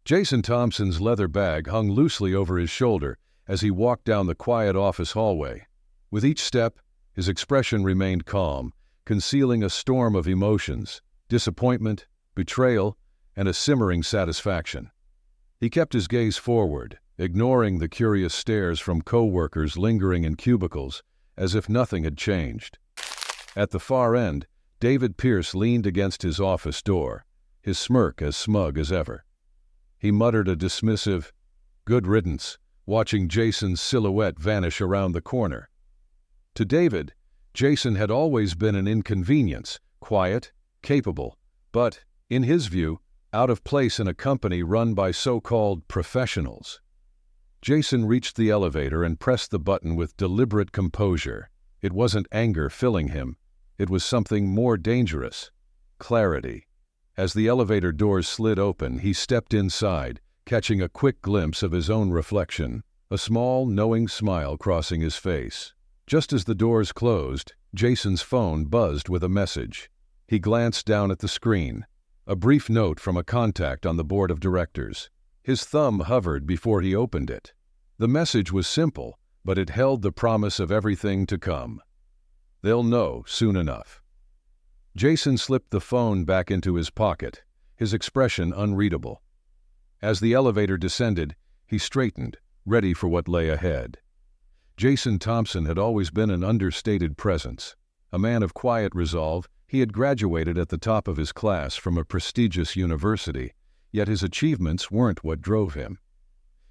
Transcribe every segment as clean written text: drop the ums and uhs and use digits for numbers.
Jason Thompson's leather bag hung loosely over his shoulder as he walked down the quiet office hallway. With each step, his expression remained calm, concealing a storm of emotions, disappointment, betrayal, and a simmering satisfaction. He kept his gaze forward, ignoring the curious stares from co-workers lingering in cubicles, as if nothing had changed. At the far end, David Pierce leaned against his office door, his smirk as smug as ever. He muttered a dismissive, "Good riddance," watching Jason's silhouette vanish around the corner. To David, Jason had always been an inconvenience, quiet, capable, but, in his view, out of place in a company run by so-called professionals. Jason reached the elevator and pressed the button with deliberate composure. It wasn't anger filling him. It was something more dangerous: clarity. As the elevator doors slid open, he stepped inside, catching a quick glimpse of his own reflection, a small, knowing smile crossing his face. Just as the doors closed, Jason's phone buzzed with a message. He glanced down at the screen. A brief note from a contact on the board of directors. His thumb hovered before he opened it. The message was simple, but it held the promise of everything to come. They'll know soon enough. Jason slipped the phone back into his pocket, his expression unreadable. As the elevator descended, he straightened, ready for what lay ahead. Jason Thompson had always been an understated presence. A man of quiet resolve, he had graduated at the top of his class from a prestigious university, yet his achievements weren't what drove him.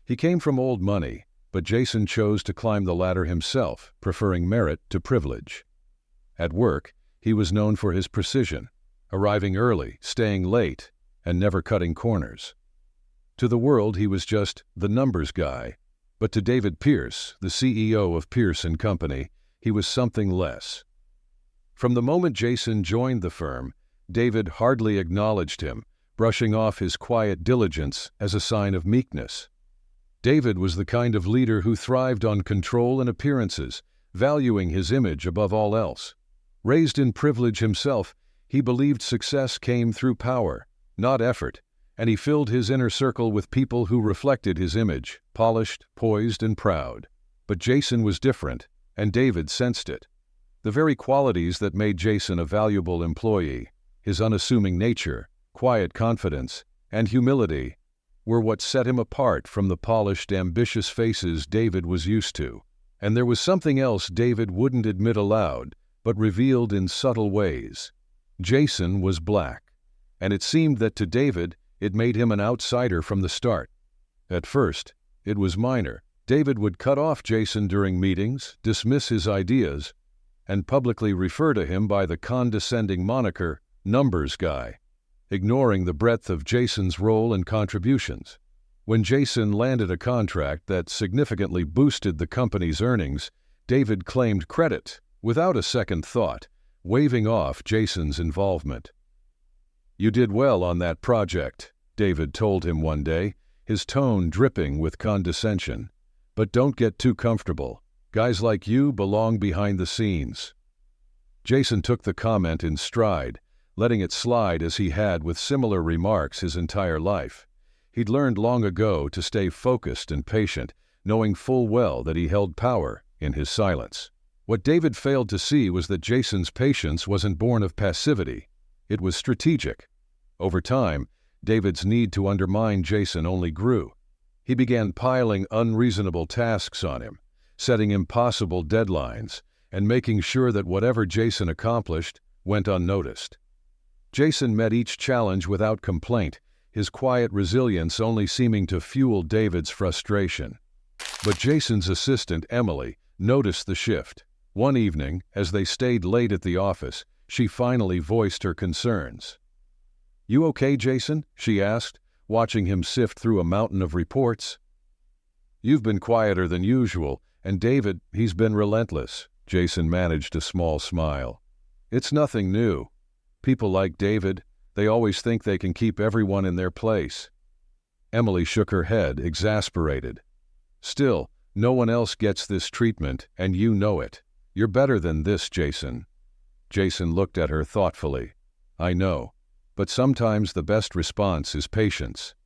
He came from old money, but Jason chose to climb the ladder himself, preferring merit to privilege. At work, he was known for his precision, arriving early, staying late, and never cutting corners. To the world, he was just the numbers guy, but to David Pierce, the CEO of Pierce & Company, he was something less. From the moment Jason joined the firm, David hardly acknowledged him, brushing off his quiet diligence as a sign of meekness. David was the kind of leader who thrived on control and appearances, valuing his image above all else. Raised in privilege himself, he believed success came through power, not effort, and he filled his inner circle with people who reflected his image, polished, poised, and proud. But Jason was different, and David sensed it. The very qualities that made Jason a valuable employee, his unassuming nature, quiet confidence, and humility, were what set him apart from the polished, ambitious faces David was used to. And there was something else David wouldn't admit aloud, but revealed in subtle ways. Jason was black, and it seemed that to David, it made him an outsider from the start. At first, it was minor. David would cut off Jason during meetings, dismiss his ideas, and publicly refer to him by the condescending moniker, numbers guy, ignoring the breadth of Jason's role and contributions. When Jason landed a contract that significantly boosted the company's earnings, David claimed credit, without a second thought, waving off Jason's involvement. "You did well on that project," David told him one day, his tone dripping with condescension. "But don't get too comfortable. Guys like you belong behind the scenes." Jason took the comment in stride, letting it slide as he had with similar remarks his entire life. He'd learned long ago to stay focused and patient, knowing full well that he held power in his silence. What David failed to see was that Jason's patience wasn't born of passivity. It was strategic. Over time, David's need to undermine Jason only grew. He began piling unreasonable tasks on him, setting impossible deadlines, and making sure that whatever Jason accomplished went unnoticed. Jason met each challenge without complaint, his quiet resilience only seeming to fuel David's frustration. But Jason's assistant, Emily, noticed the shift. One evening, as they stayed late at the office, she finally voiced her concerns. "You okay, Jason?" she asked, watching him sift through a mountain of reports. "You've been quieter than usual, and David, he's been relentless." Jason managed a small smile. "It's nothing new. People like David, they always think they can keep everyone in their place." Emily shook her head, exasperated. "Still, no one else gets this treatment, and you know it. You're better than this, Jason." Jason looked at her thoughtfully. "I know, but sometimes the best response is patience."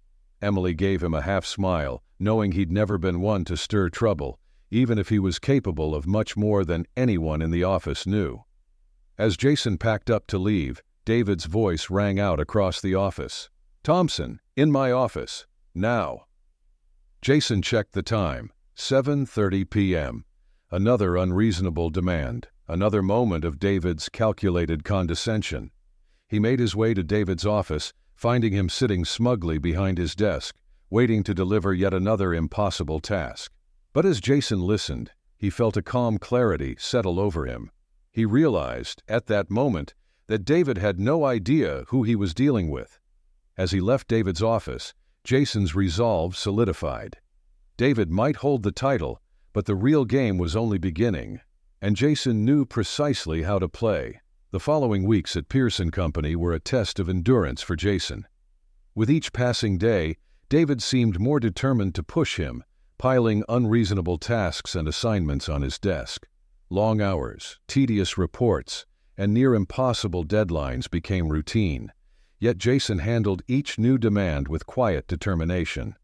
Emily gave him a half-smile, knowing he'd never been one to stir trouble, even if he was capable of much more than anyone in the office knew. As Jason packed up to leave, David's voice rang out across the office. "Thompson, in my office. Now." Jason checked the time. 7:30 p.m. Another unreasonable demand, another moment of David's calculated condescension. He made his way to David's office, finding him sitting smugly behind his desk, waiting to deliver yet another impossible task. But as Jason listened, he felt a calm clarity settle over him. He realized, at that moment, that David had no idea who he was dealing with. As he left David's office, Jason's resolve solidified. David might hold the title, but the real game was only beginning, and Jason knew precisely how to play. The following weeks at Pearson Company were a test of endurance for Jason. With each passing day, David seemed more determined to push him, piling unreasonable tasks and assignments on his desk. Long hours, tedious reports, and near-impossible deadlines became routine, yet Jason handled each new demand with quiet determination.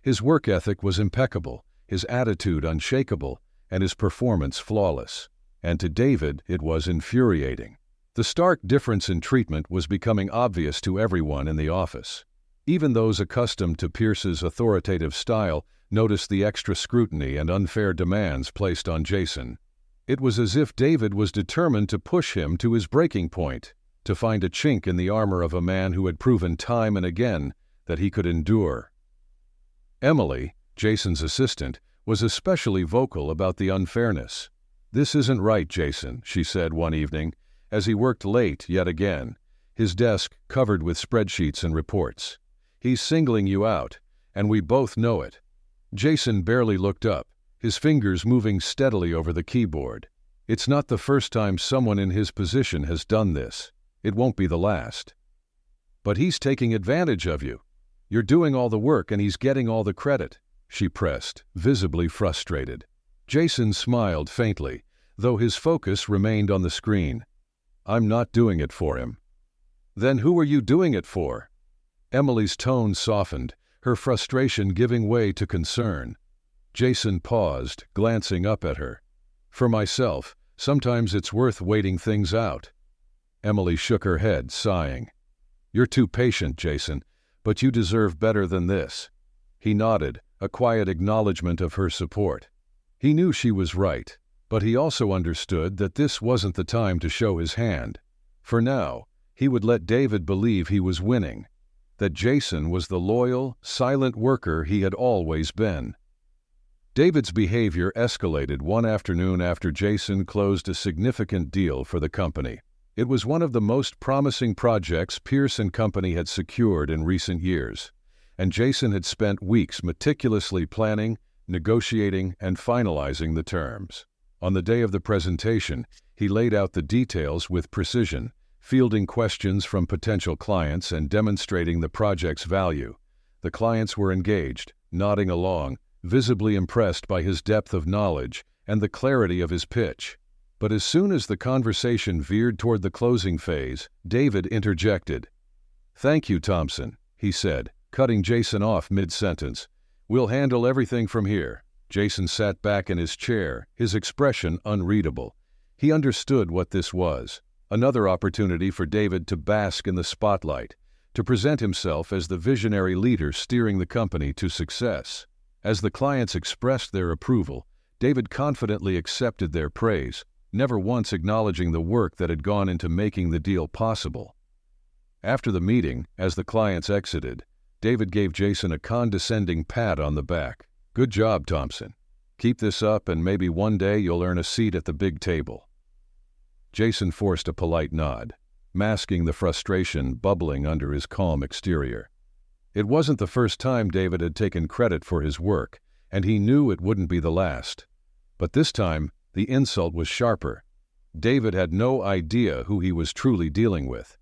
His work ethic was impeccable, his attitude unshakable, and his performance flawless. And to David, it was infuriating. The stark difference in treatment was becoming obvious to everyone in the office. Even those accustomed to Pierce's authoritative style noticed the extra scrutiny and unfair demands placed on Jason. It was as if David was determined to push him to his breaking point, to find a chink in the armor of a man who had proven time and again that he could endure. Emily, Jason's assistant, was especially vocal about the unfairness. "This isn't right, Jason," she said one evening, as he worked late yet again, his desk covered with spreadsheets and reports. "He's singling you out, and we both know it." Jason barely looked up, his fingers moving steadily over the keyboard. "It's not the first time someone in his position has done this. It won't be the last." "But he's taking advantage of you. You're doing all the work and he's getting all the credit," she pressed, visibly frustrated. Jason smiled faintly, though his focus remained on the screen. "I'm not doing it for him." "Then who are you doing it for?" Emily's tone softened, her frustration giving way to concern. Jason paused, glancing up at her. "For myself, sometimes it's worth waiting things out." Emily shook her head, sighing. "You're too patient, Jason, but you deserve better than this." He nodded, a quiet acknowledgement of her support. He knew she was right, but he also understood that this wasn't the time to show his hand. For now, he would let David believe he was winning, that Jason was the loyal, silent worker he had always been. David's behavior escalated one afternoon after Jason closed a significant deal for the company. It was one of the most promising projects Pierce & Company had secured in recent years, and Jason had spent weeks meticulously planning, negotiating, and finalizing the terms. On the day of the presentation, he laid out the details with precision, fielding questions from potential clients and demonstrating the project's value. The clients were engaged, nodding along, visibly impressed by his depth of knowledge and the clarity of his pitch. But as soon as the conversation veered toward the closing phase, David interjected. "Thank you, Thompson," he said, cutting Jason off mid-sentence. "We'll handle everything from here." Jason sat back in his chair, his expression unreadable. He understood what this was. Another opportunity for David to bask in the spotlight, to present himself as the visionary leader steering the company to success. As the clients expressed their approval, David confidently accepted their praise, never once acknowledging the work that had gone into making the deal possible. After the meeting, as the clients exited, David gave Jason a condescending pat on the back. "Good job, Thompson. Keep this up and maybe one day you'll earn a seat at the big table." Jason forced a polite nod, masking the frustration bubbling under his calm exterior. It wasn't the first time David had taken credit for his work, and he knew it wouldn't be the last. But this time, the insult was sharper. David had no idea who he was truly dealing with.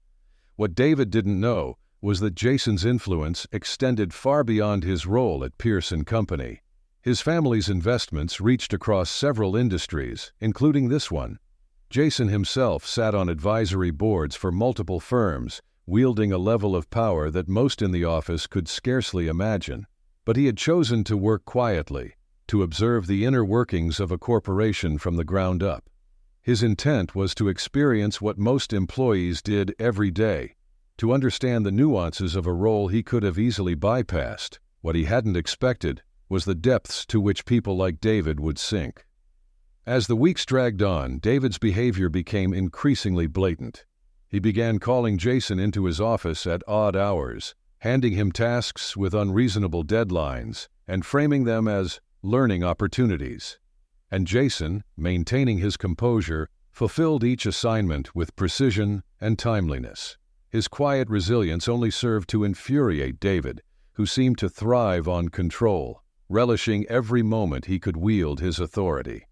What David didn't know was that Jason's influence extended far beyond his role at Pierce & Company. His family's investments reached across several industries, including this one. Jason himself sat on advisory boards for multiple firms, wielding a level of power that most in the office could scarcely imagine. But he had chosen to work quietly, to observe the inner workings of a corporation from the ground up. His intent was to experience what most employees did every day, to understand the nuances of a role he could have easily bypassed. What he hadn't expected was the depths to which people like David would sink. As the weeks dragged on, David's behavior became increasingly blatant. He began calling Jason into his office at odd hours, handing him tasks with unreasonable deadlines, and framing them as learning opportunities. And Jason, maintaining his composure, fulfilled each assignment with precision and timeliness. His quiet resilience only served to infuriate David, who seemed to thrive on control, relishing every moment he could wield his authority.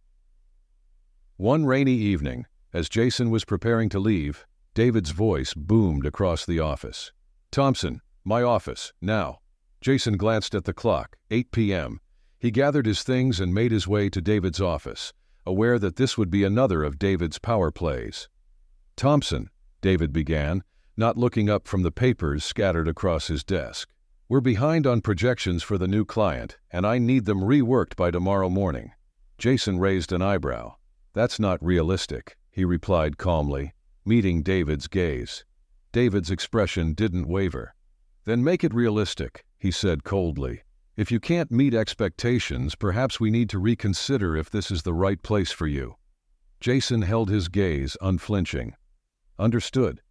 One rainy evening, as Jason was preparing to leave, David's voice boomed across the office. "Thompson, my office, now." Jason glanced at the clock, 8 p.m. He gathered his things and made his way to David's office, aware that this would be another of David's power plays. "Thompson," David began, not looking up from the papers scattered across his desk. "We're behind on projections for the new client, and I need them reworked by tomorrow morning." Jason raised an eyebrow. "That's not realistic," he replied calmly, meeting David's gaze. David's expression didn't waver. "Then make it realistic," he said coldly. "If you can't meet expectations, perhaps we need to reconsider if this is the right place for you." Jason held his gaze unflinching. "Understood."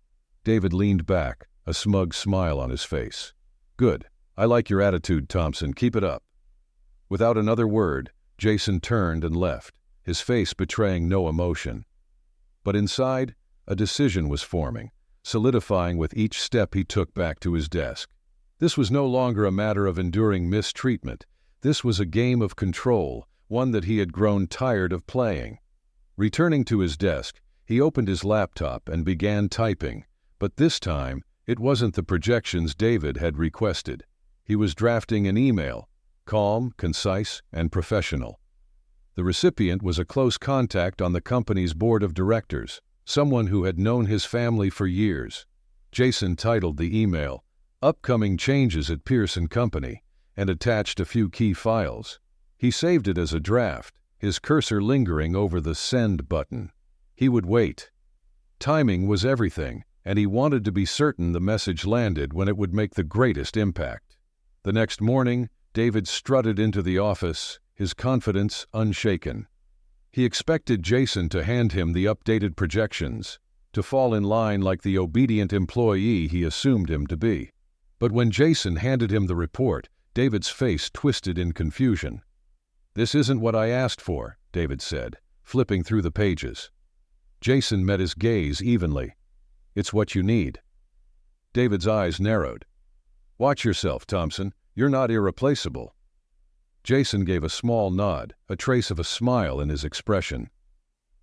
David leaned back, a smug smile on his face. "Good. I like your attitude, Thompson. Keep it up." Without another word, Jason turned and left, his face betraying no emotion. But inside, a decision was forming, solidifying with each step he took back to his desk. This was no longer a matter of enduring mistreatment. This was a game of control, one that he had grown tired of playing. Returning to his desk, he opened his laptop and began typing, but this time, it wasn't the projections David had requested. He was drafting an email, calm, concise, and professional. The recipient was a close contact on the company's board of directors, someone who had known his family for years. Jason titled the email, "Upcoming Changes at Pierce & Company," and attached a few key files. He saved it as a draft, his cursor lingering over the send button. He would wait. Timing was everything, and he wanted to be certain the message landed when it would make the greatest impact. The next morning, David strutted into the office, his confidence unshaken. He expected Jason to hand him the updated projections, to fall in line like the obedient employee he assumed him to be. But when Jason handed him the report, David's face twisted in confusion. "This isn't what I asked for," David said, flipping through the pages. Jason met his gaze evenly. "It's what you need." David's eyes narrowed. "Watch yourself, Thompson. You're not irreplaceable." Jason gave a small nod, a trace of a smile in his expression.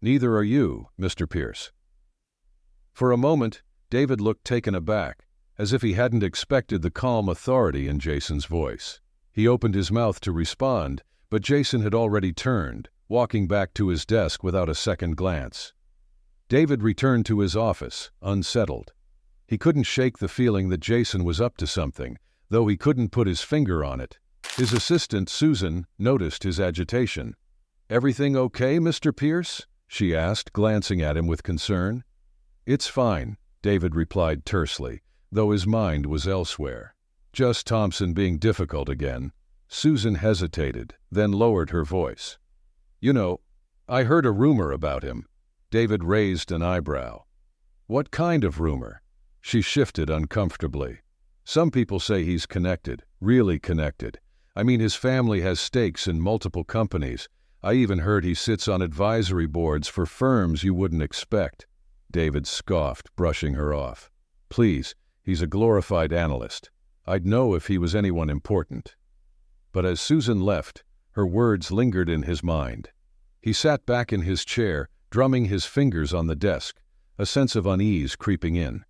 "Neither are you, Mr. Pierce." For a moment, David looked taken aback, as if he hadn't expected the calm authority in Jason's voice. He opened his mouth to respond, but Jason had already turned, walking back to his desk without a second glance. David returned to his office, unsettled. He couldn't shake the feeling that Jason was up to something, though he couldn't put his finger on it. His assistant, Susan, noticed his agitation. "Everything okay, Mr. Pierce?" she asked, glancing at him with concern. "It's fine," David replied tersely, though his mind was elsewhere. "Just Thompson being difficult again." Susan hesitated, then lowered her voice. "You know, I heard a rumor about him." David raised an eyebrow. "What kind of rumor?" She shifted uncomfortably. "Some people say he's connected, really connected. I mean, his family has stakes in multiple companies. I even heard he sits on advisory boards for firms you wouldn't expect." David scoffed, brushing her off. "Please, he's a glorified analyst. I'd know if he was anyone important." But as Susan left, her words lingered in his mind. He sat back in his chair, drumming his fingers on the desk, a sense of unease creeping in.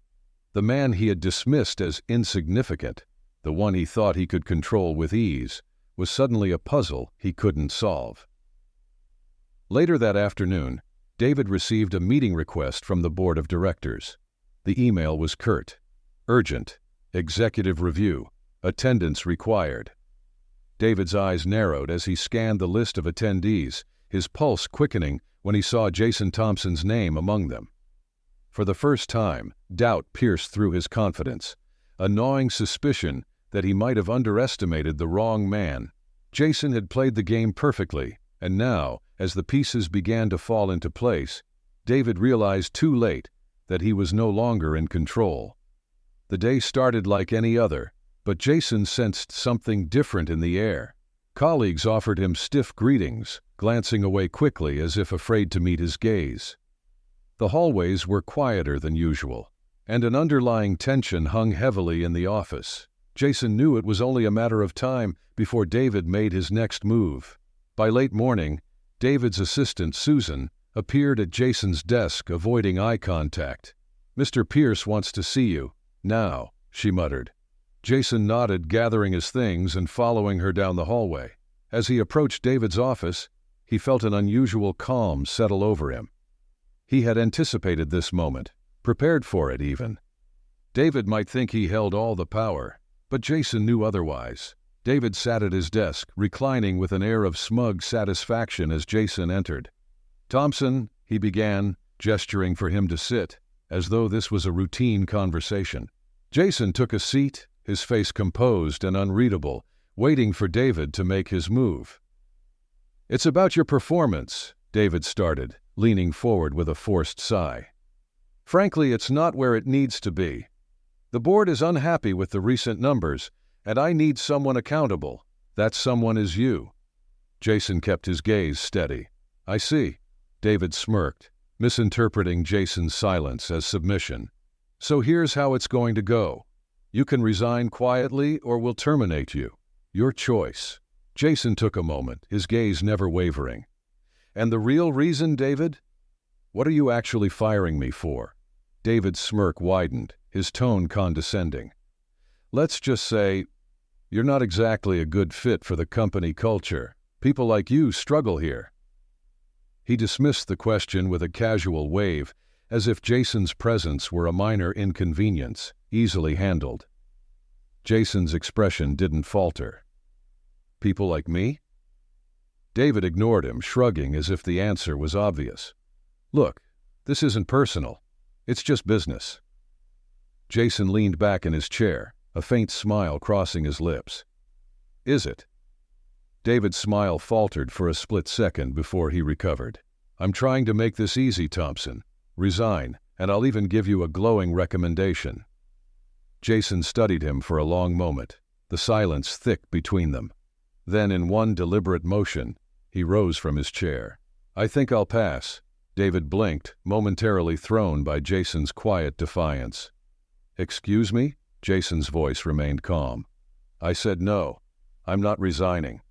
The man he had dismissed as insignificant, the one he thought he could control with ease, was suddenly a puzzle he couldn't solve. Later that afternoon, David received a meeting request from the board of directors. The email was curt. Urgent. Executive review. Attendance required. David's eyes narrowed as he scanned the list of attendees, his pulse quickening when he saw Jason Thompson's name among them. For the first time, doubt pierced through his confidence, a gnawing suspicion that he might have underestimated the wrong man. Jason had played the game perfectly, and now, as the pieces began to fall into place, David realized too late that he was no longer in control. The day started like any other, but Jason sensed something different in the air. Colleagues offered him stiff greetings, glancing away quickly as if afraid to meet his gaze. The hallways were quieter than usual, and an underlying tension hung heavily in the office. Jason knew it was only a matter of time before David made his next move. By late morning, David's assistant, Susan, appeared at Jason's desk, avoiding eye contact. "Mr. Pierce wants to see you, now," she muttered. Jason nodded, gathering his things and following her down the hallway. As he approached David's office, he felt an unusual calm settle over him. He had anticipated this moment, prepared for it even. David might think he held all the power, but Jason knew otherwise. David sat at his desk, reclining with an air of smug satisfaction as Jason entered. "Thompson," he began, gesturing for him to sit, as though this was a routine conversation. Jason took a seat, his face composed and unreadable, waiting for David to make his move. "It's about your performance," David started, leaning forward with a forced sigh. "Frankly, it's not where it needs to be. The board is unhappy with the recent numbers, and I need someone accountable. That someone is you." Jason kept his gaze steady. "I see." David smirked, misinterpreting Jason's silence as submission. "So here's how it's going to go. You can resign quietly or we'll terminate you. Your choice." Jason took a moment, his gaze never wavering. "And the real reason, David? What are you actually firing me for?" David's smirk widened, his tone condescending. "Let's just say, you're not exactly a good fit for the company culture. People like you struggle here." He dismissed the question with a casual wave, as if Jason's presence were a minor inconvenience, easily handled. Jason's expression didn't falter. "People like me?" David ignored him, shrugging as if the answer was obvious. "Look, this isn't personal. It's just business." Jason leaned back in his chair, a faint smile crossing his lips. "Is it?" David's smile faltered for a split second before he recovered. "I'm trying to make this easy, Thompson. Resign, and I'll even give you a glowing recommendation." Jason studied him for a long moment, the silence thick between them. Then, in one deliberate motion, he rose from his chair. "I think I'll pass." David blinked, momentarily thrown by Jason's quiet defiance. "Excuse me?" Jason's voice remained calm. "I said no. I'm not resigning."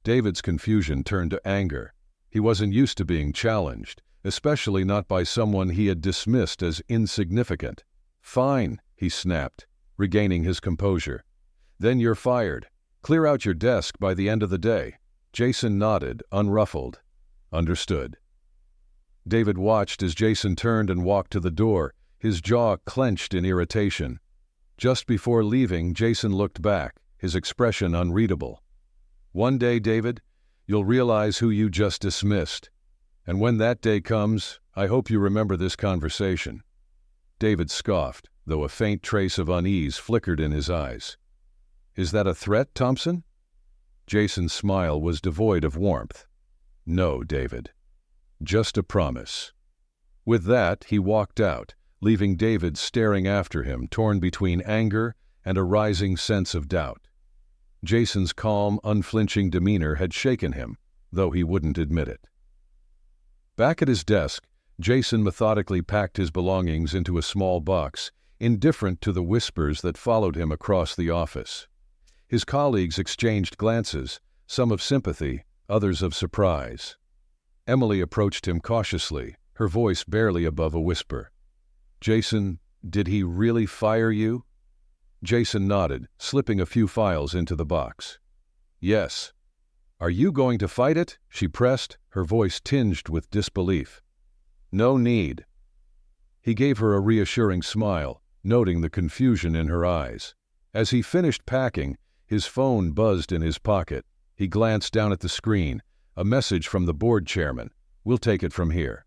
David's confusion turned to anger. He wasn't used to being challenged, especially not by someone he had dismissed as insignificant. "Fine," he snapped, regaining his composure. "Then you're fired. Clear out your desk by the end of the day." Jason nodded, unruffled. "Understood." David watched as Jason turned and walked to the door, his jaw clenched in irritation. Just before leaving, Jason looked back, his expression unreadable. "One day, David, you'll realize who you just dismissed. And when that day comes, I hope you remember this conversation." David scoffed, though a faint trace of unease flickered in his eyes. "Is that a threat, Thompson?" Jason's smile was devoid of warmth. "No, David. Just a promise." With that, he walked out, leaving David staring after him, torn between anger and a rising sense of doubt. Jason's calm, unflinching demeanor had shaken him, though he wouldn't admit it. Back at his desk, Jason methodically packed his belongings into a small box, indifferent to the whispers that followed him across the office. His colleagues exchanged glances, some of sympathy, others of surprise. Emily approached him cautiously, her voice barely above a whisper. "Jason, did he really fire you?" Jason nodded, slipping a few files into the box. "Yes." "Are you going to fight it?" she pressed, her voice tinged with disbelief. "No need." He gave her a reassuring smile, noting the confusion in her eyes. As he finished packing, his phone buzzed in his pocket. He glanced down at the screen. A message from the board chairman. "We'll take it from here."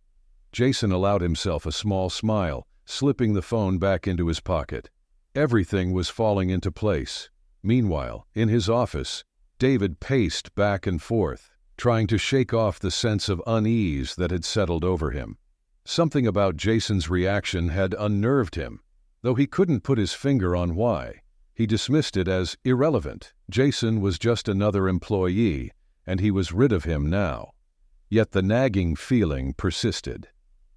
Jason allowed himself a small smile, slipping the phone back into his pocket. Everything was falling into place. Meanwhile, in his office, David paced back and forth, trying to shake off the sense of unease that had settled over him. Something about Jason's reaction had unnerved him, though he couldn't put his finger on why. He dismissed it as irrelevant. Jason was just another employee, and he was rid of him now. Yet the nagging feeling persisted.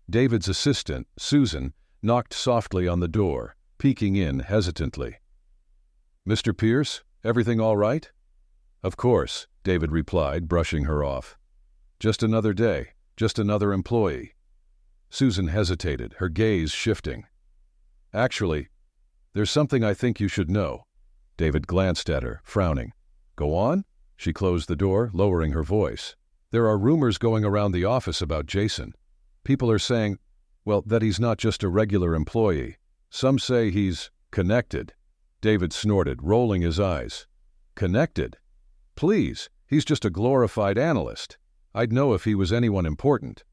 David's assistant, Susan, knocked softly on the door, peeking in hesitantly. "Mr. Pierce, everything all right?" "Of course," David replied, brushing her off. "Just another day, just another employee." Susan hesitated, her gaze shifting. "Actually, there's something I think you should know." David glanced at her, frowning. "Go on?" She closed the door, lowering her voice. "There are rumors going around the office about Jason. People are saying, well, that he's not just a regular employee. Some say he's connected." David snorted, rolling his eyes. "Connected? Please, he's just a glorified analyst. I'd know if he was anyone important."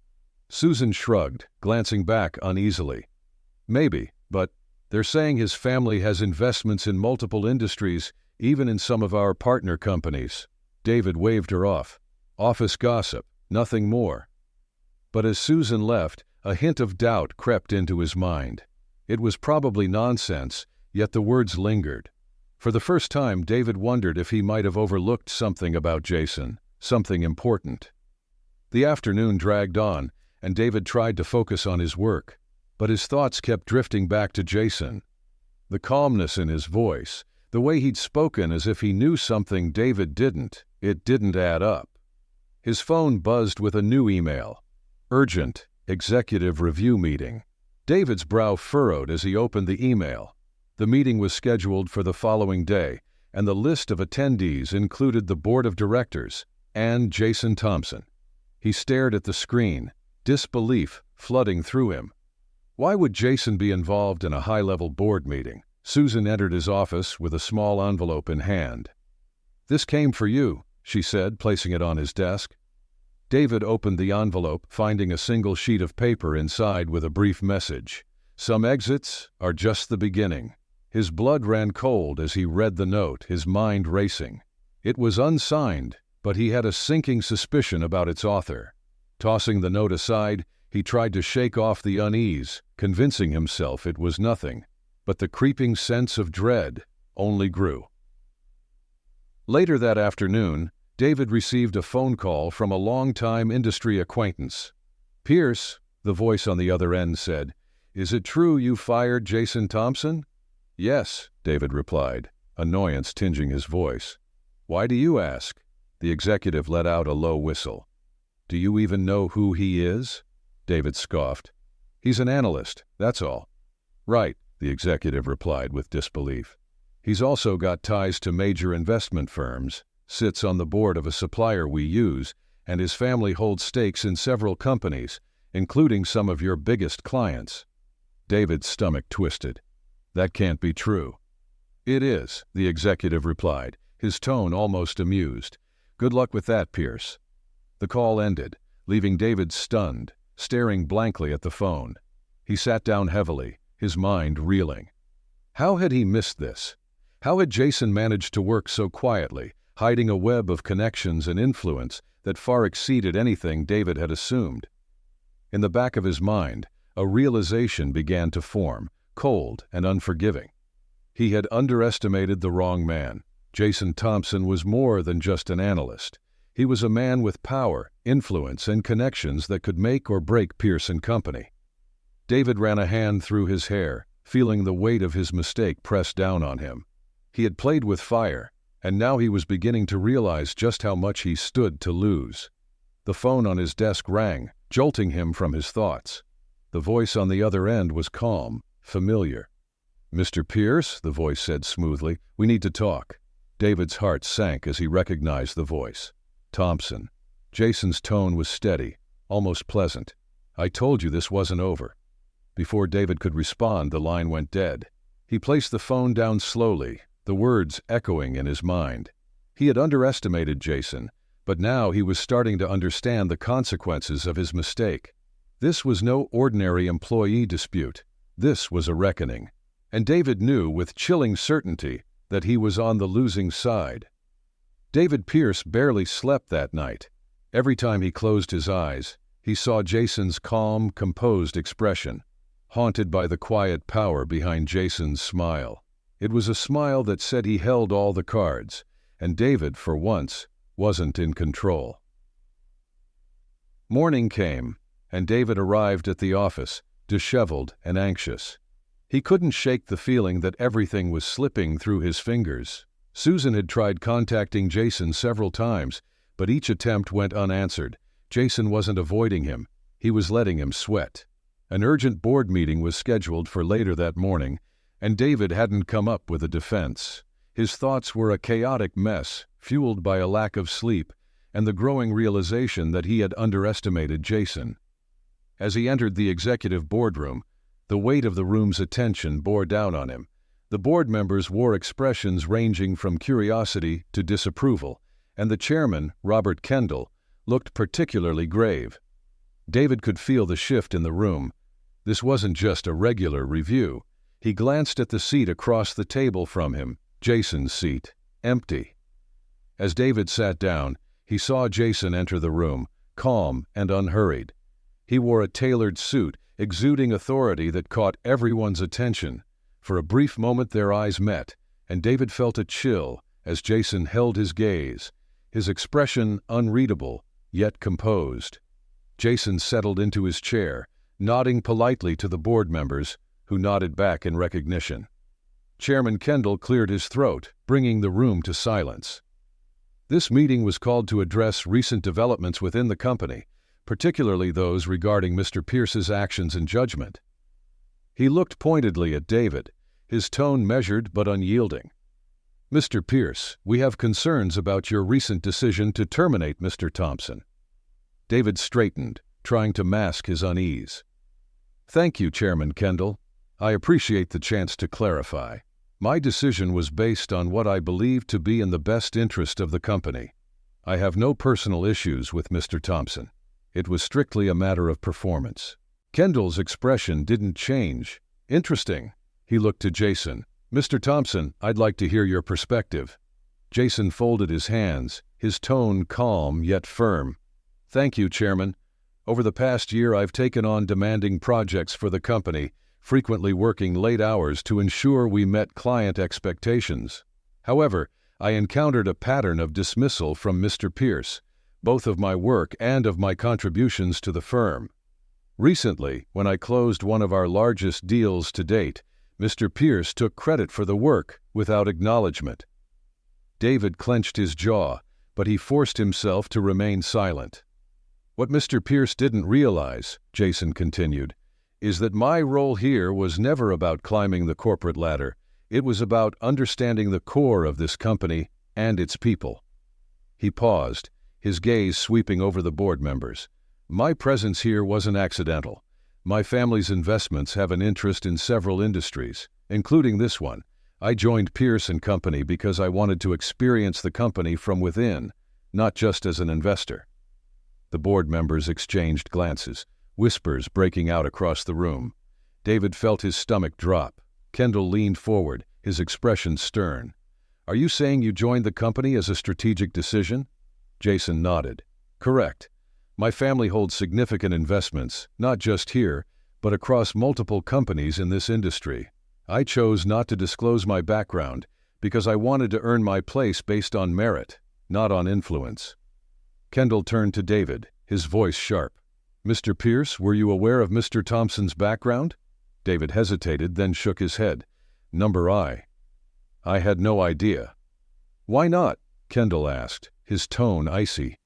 Susan shrugged, glancing back uneasily. "Maybe, but they're saying his family has investments in multiple industries, even in some of our partner companies." David waved her off. "Office gossip, nothing more." But as Susan left, a hint of doubt crept into his mind. It was probably nonsense, yet the words lingered. For the first time, David wondered if he might have overlooked something about Jason, something important. The afternoon dragged on, and David tried to focus on his work, but his thoughts kept drifting back to Jason. The calmness in his voice, the way he'd spoken as if he knew something David didn't, it didn't add up. His phone buzzed with a new email. Urgent, executive review meeting. David's brow furrowed as he opened the email. The meeting was scheduled for the following day, and the list of attendees included the board of directors and Jason Thompson. He stared at the screen, disbelief flooding through him. Why would Jason be involved in a high-level board meeting? Susan entered his office with a small envelope in hand. "This came for you," she said, placing it on his desk. David opened the envelope, finding a single sheet of paper inside with a brief message. "Some exits are just the beginning." His blood ran cold as he read the note, his mind racing. It was unsigned, but he had a sinking suspicion about its author. Tossing the note aside, he tried to shake off the unease, convincing himself it was nothing. But the creeping sense of dread only grew. Later that afternoon, David received a phone call from a longtime industry acquaintance. "Pierce," the voice on the other end said, "is it true you fired Jason Thompson?" "Yes," David replied, annoyance tinging his voice. "Why do you ask?" The executive let out a low whistle. "Do you even know who he is?" David scoffed. "He's an analyst, that's all." "Right," the executive replied with disbelief. "He's also got ties to major investment firms, sits on the board of a supplier we use, and his family holds stakes in several companies, including some of your biggest clients." David's stomach twisted. "That can't be true." "It is," the executive replied, his tone almost amused. "Good luck with that, Pierce." The call ended, leaving David stunned, staring blankly at the phone. He sat down heavily, his mind reeling. How had he missed this? How had Jason managed to work so quietly, hiding a web of connections and influence that far exceeded anything David had assumed? In the back of his mind, a realization began to form, cold and unforgiving. He had underestimated the wrong man. Jason Thompson was more than just an analyst. He was a man with power, influence, and connections that could make or break Pierce & Company. David ran a hand through his hair, feeling the weight of his mistake press down on him. He had played with fire, and now he was beginning to realize just how much he stood to lose. The phone on his desk rang, jolting him from his thoughts. The voice on the other end was calm, familiar. "Mr. Pierce," the voice said smoothly, "we need to talk." David's heart sank as he recognized the voice. Thompson. Jason's tone was steady, almost pleasant. "I told you this wasn't over." Before David could respond, the line went dead. He placed the phone down slowly, the words echoing in his mind. He had underestimated Jason, but now he was starting to understand the consequences of his mistake. This was no ordinary employee dispute. This was a reckoning. And David knew with chilling certainty that he was on the losing side. David Pierce barely slept that night. Every time he closed his eyes, he saw Jason's calm, composed expression, haunted by the quiet power behind Jason's smile. It was a smile that said he held all the cards, and David, for once, wasn't in control. Morning came, and David arrived at the office, disheveled and anxious. He couldn't shake the feeling that everything was slipping through his fingers. Susan had tried contacting Jason several times, but each attempt went unanswered. Jason wasn't avoiding him, he was letting him sweat. An urgent board meeting was scheduled for later that morning, and David hadn't come up with a defense. His thoughts were a chaotic mess, fueled by a lack of sleep and the growing realization that he had underestimated Jason. As he entered the executive boardroom, the weight of the room's attention bore down on him. The board members wore expressions ranging from curiosity to disapproval, and the chairman, Robert Kendall, looked particularly grave. David could feel the shift in the room. This wasn't just a regular review. He glanced at the seat across the table from him, Jason's seat, empty. As David sat down, he saw Jason enter the room, calm and unhurried. He wore a tailored suit, exuding authority that caught everyone's attention. For a brief moment their eyes met, and David felt a chill as Jason held his gaze, his expression unreadable, yet composed. Jason settled into his chair, nodding politely to the board members, who nodded back in recognition. Chairman Kendall cleared his throat, bringing the room to silence. This meeting was called to address recent developments within the company, particularly those regarding Mr. Pierce's actions and judgment. He looked pointedly at David, his tone measured but unyielding. "Mr. Pierce, we have concerns about your recent decision to terminate Mr. Thompson." David straightened, trying to mask his unease. "Thank you, Chairman Kendall. I appreciate the chance to clarify. My decision was based on what I believe to be in the best interest of the company. I have no personal issues with Mr. Thompson. It was strictly a matter of performance." Kendall's expression didn't change. "Interesting." He looked to Jason. "Mr. Thompson, I'd like to hear your perspective." Jason folded his hands, his tone calm yet firm. "Thank you, Chairman. Over the past year I've taken on demanding projects for the company, frequently working late hours to ensure we met client expectations. However, I encountered a pattern of dismissal from Mr. Pierce, both of my work and of my contributions to the firm. Recently, when I closed one of our largest deals to date, Mr. Pierce took credit for the work without acknowledgement." David clenched his jaw, but he forced himself to remain silent. "What Mr. Pierce didn't realize," Jason continued, "is that my role here was never about climbing the corporate ladder. It was about understanding the core of this company and its people." He paused, his gaze sweeping over the board members. "My presence here wasn't accidental. My family's investments have an interest in several industries, including this one. I joined Pierce & Company because I wanted to experience the company from within, not just as an investor." The board members exchanged glances, whispers breaking out across the room. David felt his stomach drop. Kendall leaned forward, his expression stern. "Are you saying you joined the company as a strategic decision?" Jason nodded. "Correct. My family holds significant investments, not just here, but across multiple companies in this industry. I chose not to disclose my background because I wanted to earn my place based on merit, not on influence." Kendall turned to David, his voice sharp. "Mr. Pierce, were you aware of Mr. Thompson's background?" David hesitated, then shook his head. I had no idea." "Why not?" Kendall asked, his tone icy.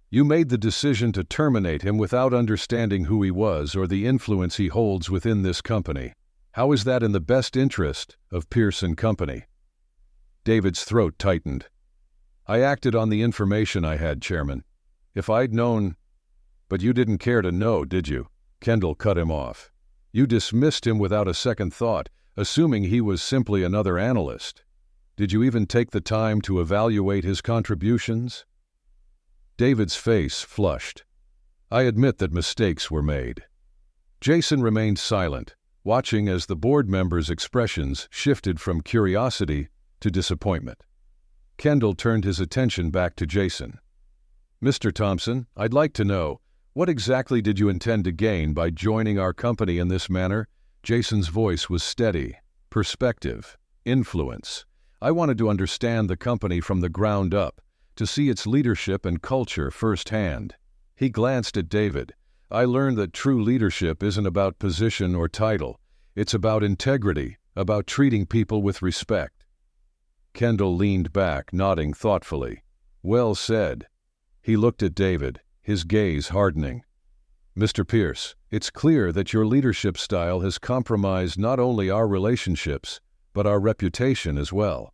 "You made the decision to terminate him without understanding who he was or the influence he holds within this company. How is that in the best interest of Pierce & Company?" David's throat tightened. "I acted on the information I had, Chairman. If I'd known—" "But you didn't care to know, did you?" Kendall cut him off. "You dismissed him without a second thought, assuming he was simply another analyst. Did you even take the time to evaluate his contributions? David's face flushed. I admit that mistakes were made. Jason remained silent, watching as the board members' expressions shifted from curiosity to disappointment. Kendall turned his attention back to Jason. Mr. Thompson, I'd like to know, what exactly did you intend to gain by joining our company in this manner? Jason's voice was steady. Perspective. Influence. I wanted to understand the company from the ground up, to see its leadership and culture firsthand. He glanced at David. I learned that true leadership isn't about position or title. It's about integrity, about treating people with respect. Kendall leaned back, nodding thoughtfully. Well said. He looked at David, his gaze hardening. Mr. Pierce, it's clear that your leadership style has compromised not only our relationships, but our reputation as well.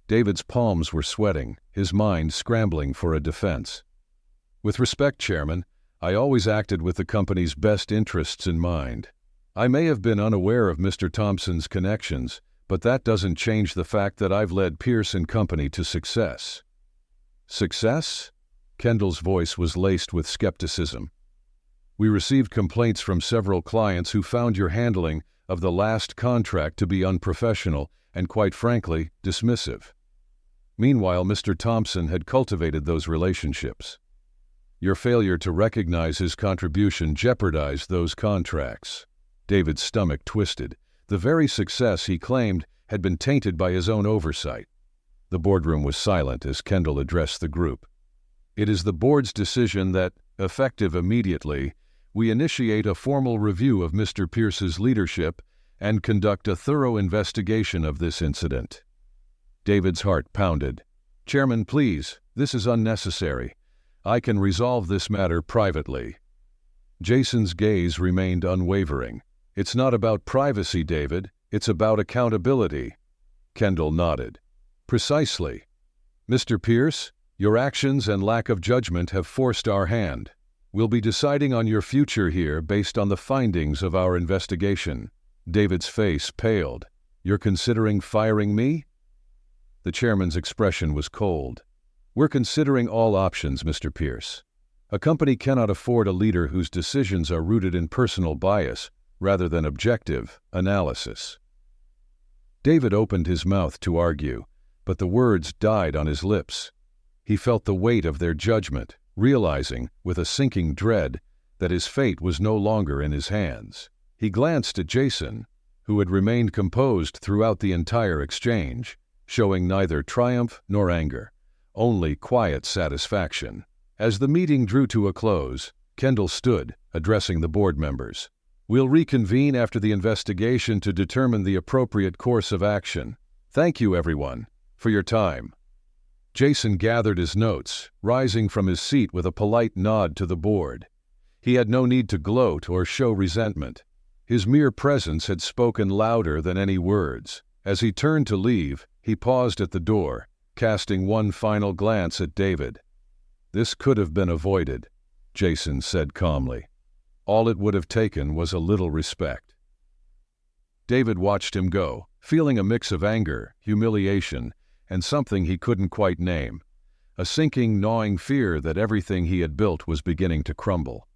David's palms were sweating, his mind scrambling for a defense. With respect, Chairman, I always acted with the company's best interests in mind. I may have been unaware of Mr. Thompson's connections, but that doesn't change the fact that I've led Pierce & Company to success. Success? Kendall's voice was laced with skepticism. We received complaints from several clients who found your handling of the last contract to be unprofessional and, quite frankly, dismissive. Meanwhile, Mr. Thompson had cultivated those relationships. Your failure to recognize his contribution jeopardized those contracts. David's stomach twisted. The very success he claimed had been tainted by his own oversight. The boardroom was silent as Kendall addressed the group. It is the board's decision that, effective immediately, we initiate a formal review of Mr. Pierce's leadership and conduct a thorough investigation of this incident. David's heart pounded. Chairman, please, this is unnecessary. I can resolve this matter privately. Jason's gaze remained unwavering. It's not about privacy, David. It's about accountability. Kendall nodded. Precisely. Mr. Pierce, your actions and lack of judgment have forced our hand. We'll be deciding on your future here based on the findings of our investigation. David's face paled. You're considering firing me? The chairman's expression was cold. We're considering all options, Mr. Pierce. A company cannot afford a leader whose decisions are rooted in personal bias rather than objective analysis. David opened his mouth to argue, but the words died on his lips. He felt the weight of their judgment, realizing, with a sinking dread, that his fate was no longer in his hands. He glanced at Jason, who had remained composed throughout the entire exchange, showing neither triumph nor anger, only quiet satisfaction. As the meeting drew to a close, Kendall stood, addressing the board members. We'll reconvene after the investigation to determine the appropriate course of action. Thank you, everyone, for your time. Jason gathered his notes, rising from his seat with a polite nod to the board. He had no need to gloat or show resentment. His mere presence had spoken louder than any words. As he turned to leave, he paused at the door, casting one final glance at David. This could have been avoided, Jason said calmly. All it would have taken was a little respect. David watched him go, feeling a mix of anger, humiliation, and something he couldn't quite name, a sinking, gnawing fear that everything he had built was beginning to crumble.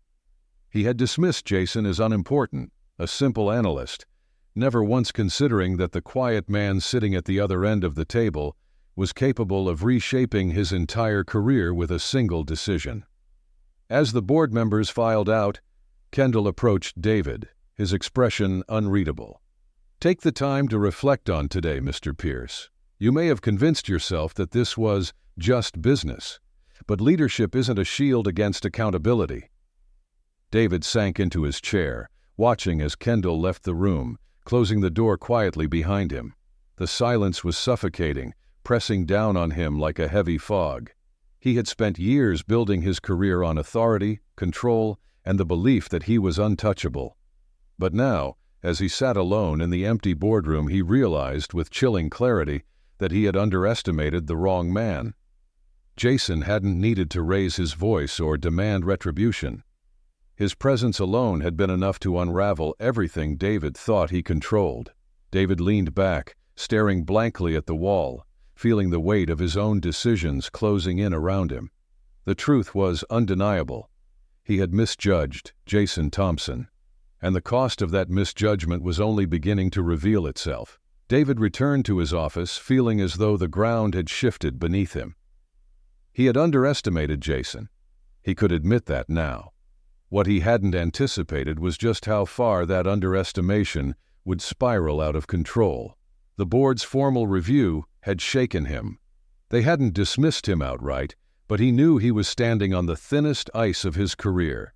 He had dismissed Jason as unimportant, a simple analyst, never once considering that the quiet man sitting at the other end of the table was capable of reshaping his entire career with a single decision. As the board members filed out, Kendall approached David, his expression unreadable. Take the time to reflect on today, Mr. Pierce. You may have convinced yourself that this was just business, but leadership isn't a shield against accountability. David sank into his chair, watching as Kendall left the room, closing the door quietly behind him. The silence was suffocating, pressing down on him like a heavy fog. He had spent years building his career on authority, control, and the belief that he was untouchable. But now, as he sat alone in the empty boardroom, he realized with chilling clarity that he had underestimated the wrong man. Jason hadn't needed to raise his voice or demand retribution. His presence alone had been enough to unravel everything David thought he controlled. David leaned back, staring blankly at the wall, feeling the weight of his own decisions closing in around him. The truth was undeniable. He had misjudged Jason Thompson, and the cost of that misjudgment was only beginning to reveal itself. David returned to his office, feeling as though the ground had shifted beneath him. He had underestimated Jason. He could admit that now. What he hadn't anticipated was just how far that underestimation would spiral out of control. The board's formal review had shaken him. They hadn't dismissed him outright, but he knew he was standing on the thinnest ice of his career.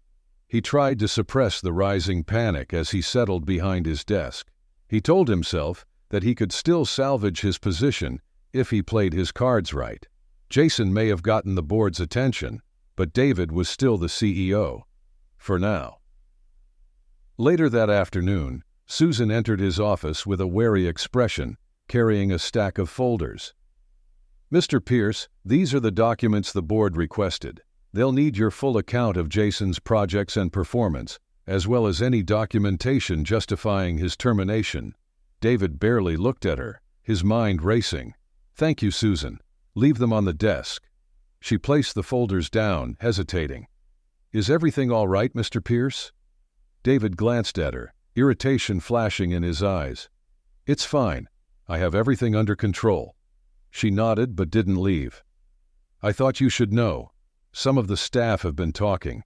He tried to suppress the rising panic as he settled behind his desk. He told himself that he could still salvage his position if he played his cards right. Jason may have gotten the board's attention, but David was still the CEO. For now. Later that afternoon, Susan entered his office with a wary expression, carrying a stack of folders. "Mr. Pierce, these are the documents the board requested. They'll need your full account of Jason's projects and performance, as well as any documentation justifying his termination." David barely looked at her, his mind racing. "Thank you, Susan. Leave them on the desk." She placed the folders down, hesitating. "Is everything all right, Mr. Pierce?" David glanced at her, irritation flashing in his eyes. "It's fine. I have everything under control." She nodded but didn't leave. "I thought you should know. Some of the staff have been talking.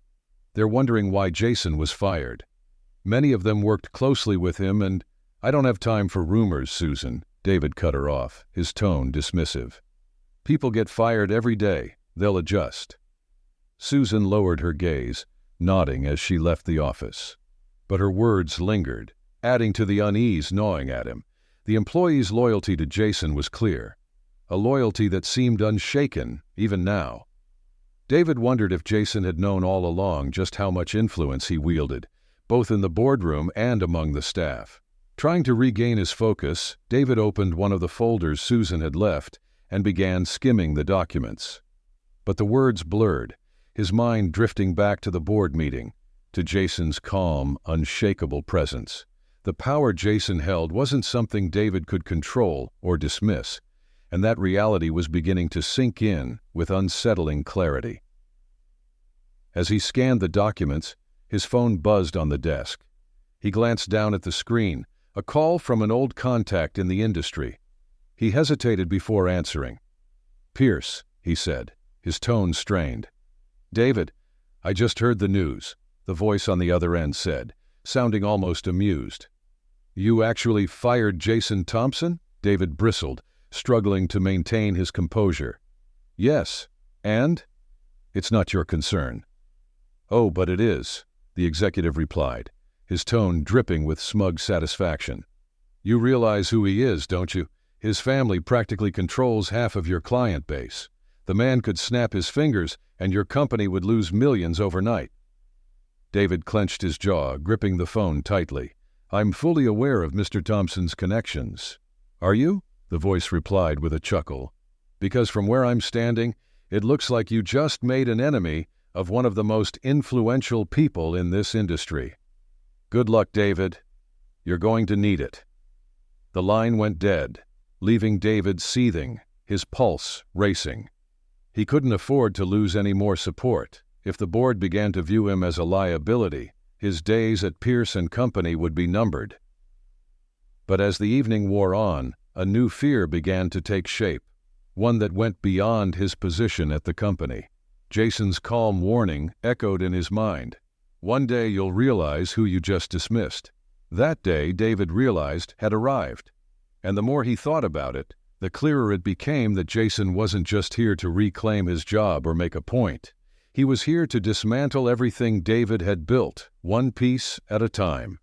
They're wondering why Jason was fired. Many of them worked closely with him, and I don't have time for rumors, Susan." David cut her off, his tone dismissive. "People get fired every day. They'll adjust." Susan lowered her gaze, nodding as she left the office. But her words lingered, adding to the unease gnawing at him. The employee's loyalty to Jason was clear, a loyalty that seemed unshaken, even now. David wondered if Jason had known all along just how much influence he wielded, both in the boardroom and among the staff. Trying to regain his focus, David opened one of the folders Susan had left and began skimming the documents. But the words blurred, his mind drifting back to the board meeting, to Jason's calm, unshakable presence. The power Jason held wasn't something David could control or dismiss, and that reality was beginning to sink in with unsettling clarity. As he scanned the documents, his phone buzzed on the desk. He glanced down at the screen, a call from an old contact in the industry. He hesitated before answering. "Pierce," he said, his tone strained. "David, I just heard the news," the voice on the other end said, sounding almost amused. "You actually fired Jason Thompson?" David bristled, struggling to maintain his composure. "Yes, and?" "It's not your concern." "Oh, but it is," the executive replied, his tone dripping with smug satisfaction. "You realize who he is, don't you? His family practically controls half of your client base. The man could snap his fingers and your company would lose millions overnight." David clenched his jaw, gripping the phone tightly. "I'm fully aware of Mr. Thompson's connections." "Are you?" the voice replied with a chuckle. "Because from where I'm standing, it looks like you just made an enemy of one of the most influential people in this industry." "Good luck, David. You're going to need it." The line went dead, leaving David seething, his pulse racing. He couldn't afford to lose any more support. If the board began to view him as a liability, his days at Pierce & Company would be numbered. But as the evening wore on, a new fear began to take shape, one that went beyond his position at the company. Jason's calm warning echoed in his mind. "One day you'll realize who you just dismissed." That day, David realized, had arrived. And the more he thought about it, the clearer it became that Jason wasn't just here to reclaim his job or make a point. He was here to dismantle everything David had built, one piece at a time.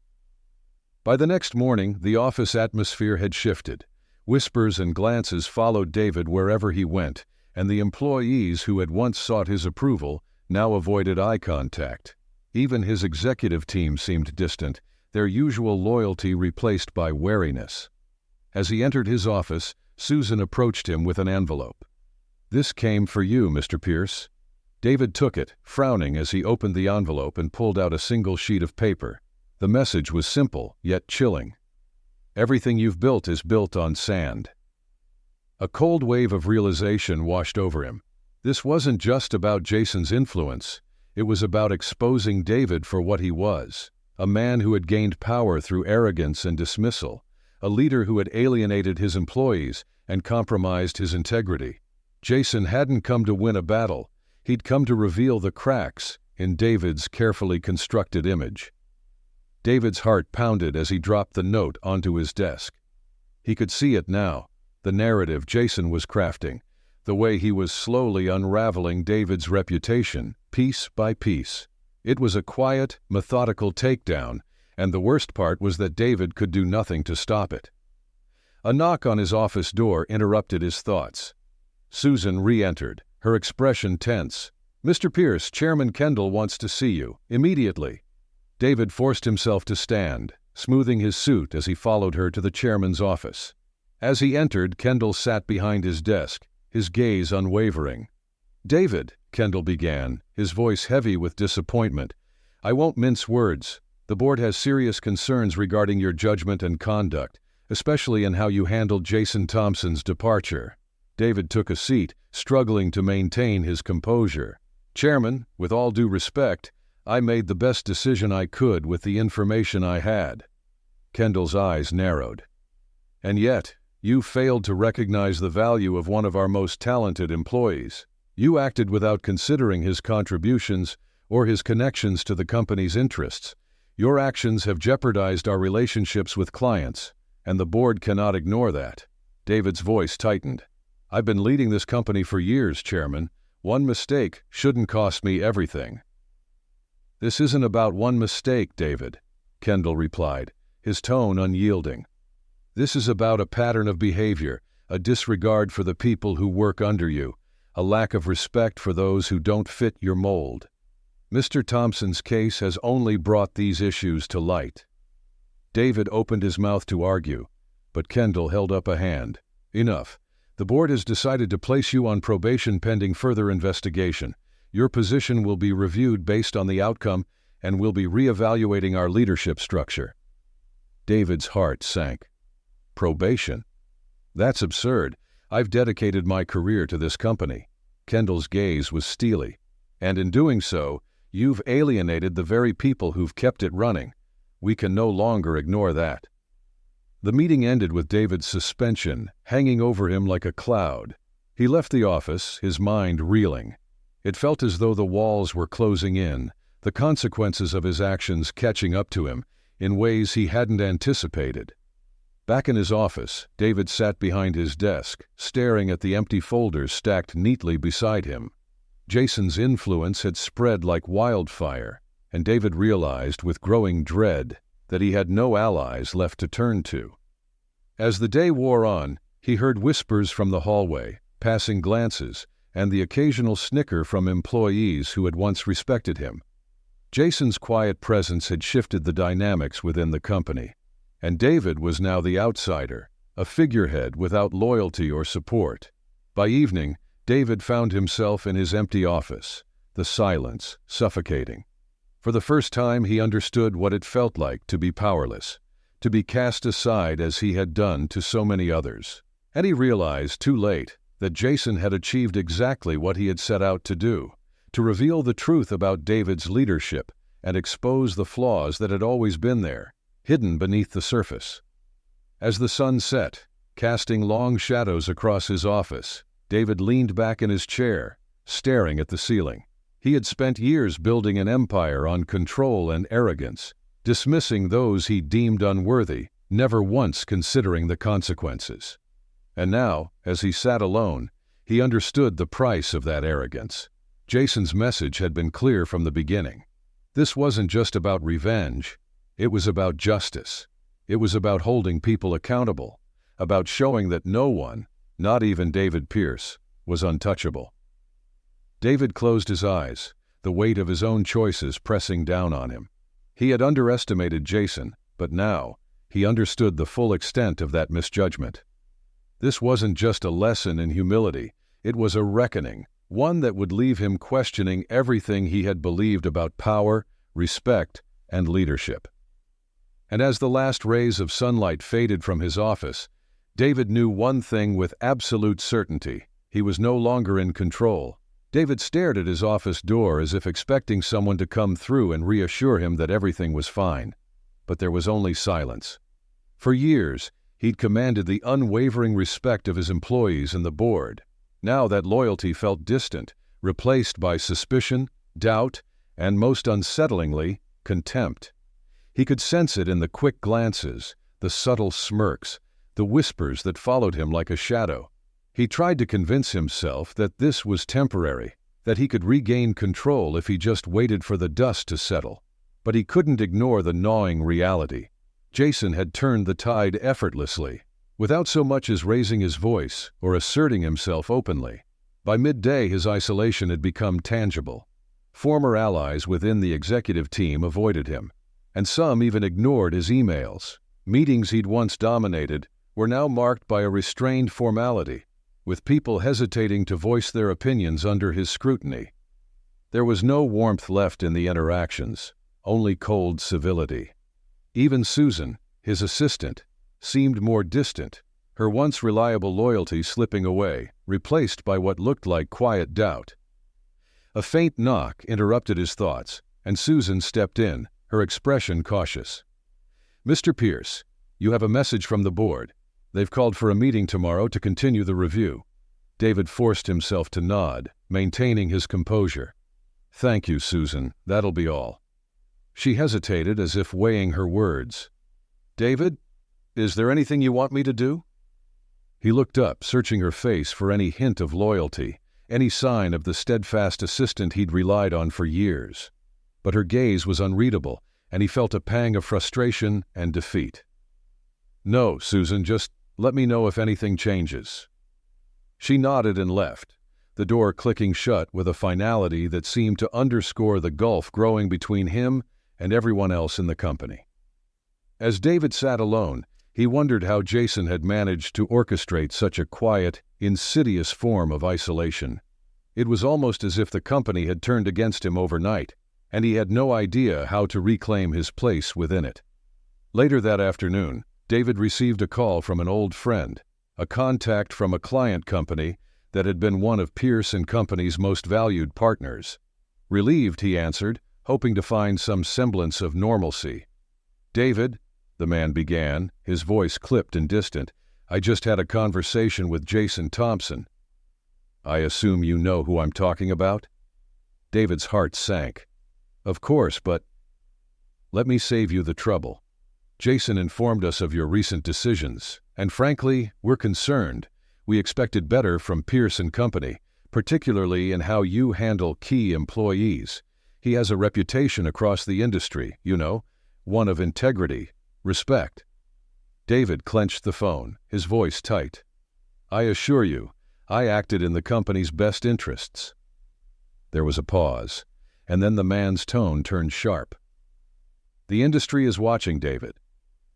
By the next morning, the office atmosphere had shifted. Whispers and glances followed David wherever he went, and the employees who had once sought his approval now avoided eye contact. Even his executive team seemed distant, their usual loyalty replaced by wariness. As he entered his office, Susan approached him with an envelope. "This came for you, Mr. Pierce." David took it, frowning as he opened the envelope and pulled out a single sheet of paper. The message was simple, yet chilling. Everything you've built is built on sand." A cold wave of realization washed over him. This wasn't just about Jason's influence. It was about exposing David for what he was, a man who had gained power through arrogance and dismissal, a leader who had alienated his employees and compromised his integrity. Jason hadn't come to win a battle. He'd come to reveal the cracks in David's carefully constructed image. David's heart pounded as he dropped the note onto his desk. He could see it now, the narrative Jason was crafting, the way he was slowly unraveling David's reputation, piece by piece. It was a quiet, methodical takedown, and the worst part was that David could do nothing to stop it. A knock on his office door interrupted his thoughts. Susan re-entered, her expression tense. "Mr. Pierce, Chairman Kendall wants to see you, immediately." David forced himself to stand, smoothing his suit as he followed her to the chairman's office. As he entered, Kendall sat behind his desk, his gaze unwavering. "David," Kendall began, his voice heavy with disappointment, "I won't mince words. The board has serious concerns regarding your judgment and conduct, especially in how you handled Jason Thompson's departure." David took a seat, struggling to maintain his composure. "Chairman, with all due respect, I made the best decision I could with the information I had." Kendall's eyes narrowed. "And yet, you failed to recognize the value of one of our most talented employees. You acted without considering his contributions or his connections to the company's interests. Your actions have jeopardized our relationships with clients, and the board cannot ignore that." David's voice tightened. "I've been leading this company for years, Chairman. One mistake shouldn't cost me everything." "This isn't about one mistake, David," Kendall replied, his tone unyielding. "This is about a pattern of behavior, a disregard for the people who work under you, a lack of respect for those who don't fit your mold. Mr. Thompson's case has only brought these issues to light." David opened his mouth to argue, but Kendall held up a hand. "Enough. The board has decided to place you on probation pending further investigation. Your position will be reviewed based on the outcome, and we'll be re-evaluating our leadership structure." David's heart sank. "Probation? That's absurd. I've dedicated my career to this company." Kendall's gaze was steely. "And in doing so, you've alienated the very people who've kept it running. We can no longer ignore that." The meeting ended with David's suspension hanging over him like a cloud. He left the office, his mind reeling. It felt as though the walls were closing in, the consequences of his actions catching up to him in ways he hadn't anticipated. Back in his office, David sat behind his desk, staring at the empty folders stacked neatly beside him. Jason's influence had spread like wildfire, and David realized with growing dread that he had no allies left to turn to. As the day wore on, he heard whispers from the hallway, passing glances, and the occasional snicker from employees who had once respected him. Jason's quiet presence had shifted the dynamics within the company, and David was now the outsider, a figurehead without loyalty or support. By evening, David found himself in his empty office, the silence suffocating. For the first time he understood what it felt like to be powerless, to be cast aside as he had done to so many others. And he realized, too late, that Jason had achieved exactly what he had set out to do, to reveal the truth about David's leadership and expose the flaws that had always been there, hidden beneath the surface. As the sun set, casting long shadows across his office, David leaned back in his chair, staring at the ceiling. He had spent years building an empire on control and arrogance, dismissing those he deemed unworthy, never once considering the consequences. And now, as he sat alone, he understood the price of that arrogance. Jason's message had been clear from the beginning. This wasn't just about revenge. It was about justice. It was about holding people accountable, about showing that no one, not even David Pierce, was untouchable. David closed his eyes, the weight of his own choices pressing down on him. He had underestimated Jason, but now he understood the full extent of that misjudgment. This wasn't just a lesson in humility, it was a reckoning, one that would leave him questioning everything he had believed about power, respect, and leadership. And as the last rays of sunlight faded from his office, David knew one thing with absolute certainty: he was no longer in control. David stared at his office door as if expecting someone to come through and reassure him that everything was fine. But there was only silence. For years, he'd commanded the unwavering respect of his employees and the board. Now that loyalty felt distant, replaced by suspicion, doubt, and most unsettlingly, contempt. He could sense it in the quick glances, the subtle smirks, the whispers that followed him like a shadow. He tried to convince himself that this was temporary, that he could regain control if he just waited for the dust to settle. But he couldn't ignore the gnawing reality. Jason had turned the tide effortlessly, without so much as raising his voice or asserting himself openly. By midday, his isolation had become tangible. Former allies within the executive team avoided him, and some even ignored his emails. Meetings he'd once dominated were now marked by a restrained formality, with people hesitating to voice their opinions under his scrutiny. There was no warmth left in the interactions, only cold civility. Even Susan, his assistant, seemed more distant, her once reliable loyalty slipping away, replaced by what looked like quiet doubt. A faint knock interrupted his thoughts, and Susan stepped in, her expression cautious. "Mr. Pierce, you have a message from the board. They've called for a meeting tomorrow to continue the review." David forced himself to nod, maintaining his composure. "Thank you, Susan. That'll be all." She hesitated as if weighing her words. "David, is there anything you want me to do?" He looked up, searching her face for any hint of loyalty, any sign of the steadfast assistant he'd relied on for years. But her gaze was unreadable, and he felt a pang of frustration and defeat. "No, Susan, just let me know if anything changes." She nodded and left, the door clicking shut with a finality that seemed to underscore the gulf growing between him and everyone else in the company. As David sat alone, he wondered how Jason had managed to orchestrate such a quiet, insidious form of isolation. It was almost as if the company had turned against him overnight, and he had no idea how to reclaim his place within it. Later that afternoon, David received a call from an old friend, a contact from a client company that had been one of Pierce & Company's most valued partners. Relieved, he answered, hoping to find some semblance of normalcy. "David," the man began, his voice clipped and distant, "I just had a conversation with Jason Thompson." "I assume you know who I'm talking about?" David's heart sank. "Of course, but—" "Let me save you the trouble. Jason informed us of your recent decisions, and frankly, we're concerned. We expected better from Pierce & Company, particularly in how you handle key employees. He has a reputation across the industry, you know, one of integrity, respect." David clenched the phone, his voice tight. "I assure you, I acted in the company's best interests." There was a pause, and then the man's tone turned sharp. "The industry is watching, David.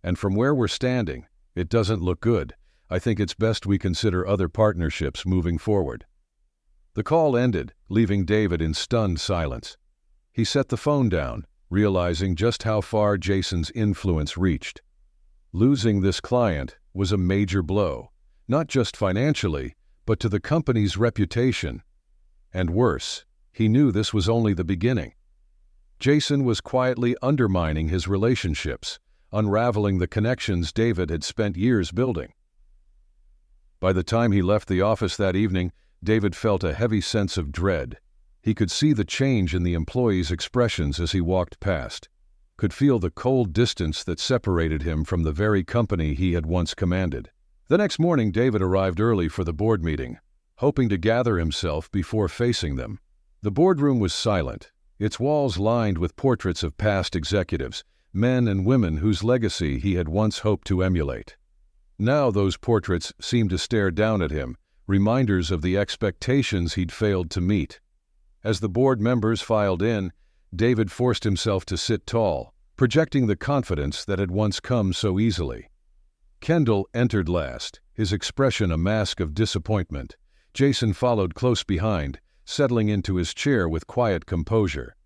And from where we're standing, it doesn't look good. I think it's best we consider other partnerships moving forward." The call ended, leaving David in stunned silence. He set the phone down, realizing just how far Jason's influence reached. Losing this client was a major blow, not just financially, but to the company's reputation. And worse, he knew this was only the beginning. Jason was quietly undermining his relationships, unraveling the connections David had spent years building. By the time he left the office that evening, David felt a heavy sense of dread. He could see the change in the employees' expressions as he walked past, could feel the cold distance that separated him from the very company he had once commanded. The next morning, David arrived early for the board meeting, hoping to gather himself before facing them. The boardroom was silent, its walls lined with portraits of past executives, men and women whose legacy he had once hoped to emulate. Now those portraits seemed to stare down at him, reminders of the expectations he'd failed to meet. As the board members filed in, David forced himself to sit tall, projecting the confidence that had once come so easily. Kendall entered last, his expression a mask of disappointment. Jason followed close behind, settling into his chair with quiet composure.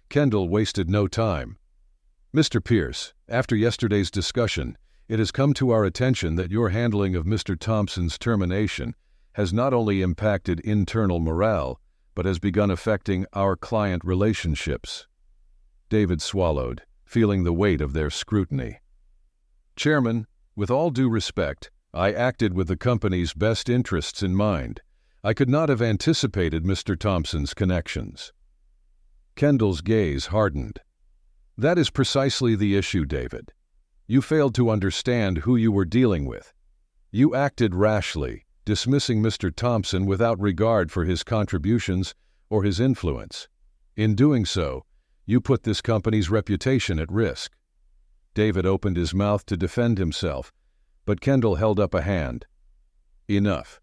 Kendall wasted no time. Mr. Pierce, after yesterday's discussion, it has come to our attention that your handling of Mr. Thompson's termination has not only impacted internal morale, but has begun affecting our client relationships. David swallowed, feeling the weight of their scrutiny. Chairman, with all due respect, I acted with the company's best interests in mind. I could not have anticipated Mr. Thompson's connections. Kendall's gaze hardened. That is precisely the issue, David. You failed to understand who you were dealing with. You acted rashly, dismissing Mr. Thompson without regard for his contributions or his influence. In doing so, you put this company's reputation at risk. David opened his mouth to defend himself, but Kendall held up a hand. Enough.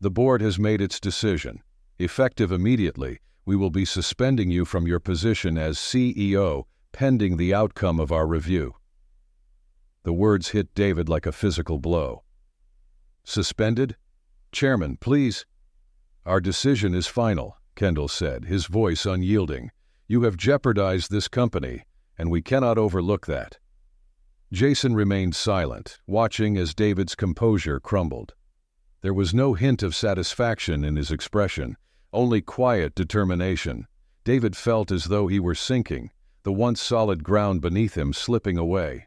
The board has made its decision. Effective immediately, we will be suspending you from your position as CEO pending the outcome of our review. The words hit David like a physical blow. Suspended? Chairman, please. Our decision is final, Kendall said, his voice unyielding. You have jeopardized this company, and we cannot overlook that. Jason remained silent, watching as David's composure crumbled. There was no hint of satisfaction in his expression, only quiet determination. David felt as though he were sinking, the once solid ground beneath him slipping away.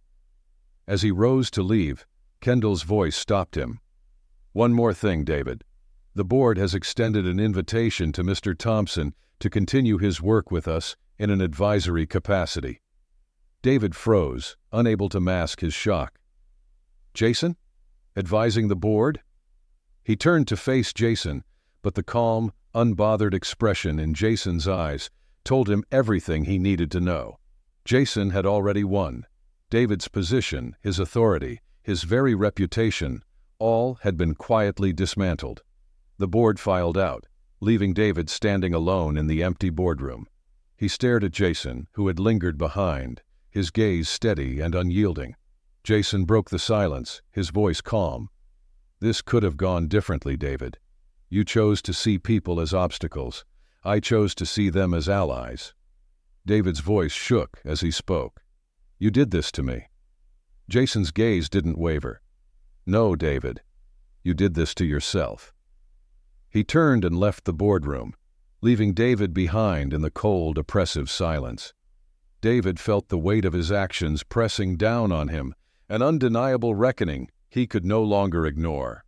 As he rose to leave, Kendall's voice stopped him. One more thing, David. The board has extended an invitation to Mr. Thompson to continue his work with us in an advisory capacity. David froze, unable to mask his shock. Jason? Advising the board? He turned to face Jason, but the calm, unbothered expression in Jason's eyes told him everything he needed to know. Jason had already won. David's position, his authority, his very reputation, all had been quietly dismantled. The board filed out, leaving David standing alone in the empty boardroom. He stared at Jason, who had lingered behind, his gaze steady and unyielding. Jason broke the silence, his voice calm. This could have gone differently, David. You chose to see people as obstacles. I chose to see them as allies. David's voice shook as he spoke. You did this to me. Jason's gaze didn't waver. No, David. You did this to yourself. He turned and left the boardroom, leaving David behind in the cold, oppressive silence. David felt the weight of his actions pressing down on him, an undeniable reckoning he could no longer ignore.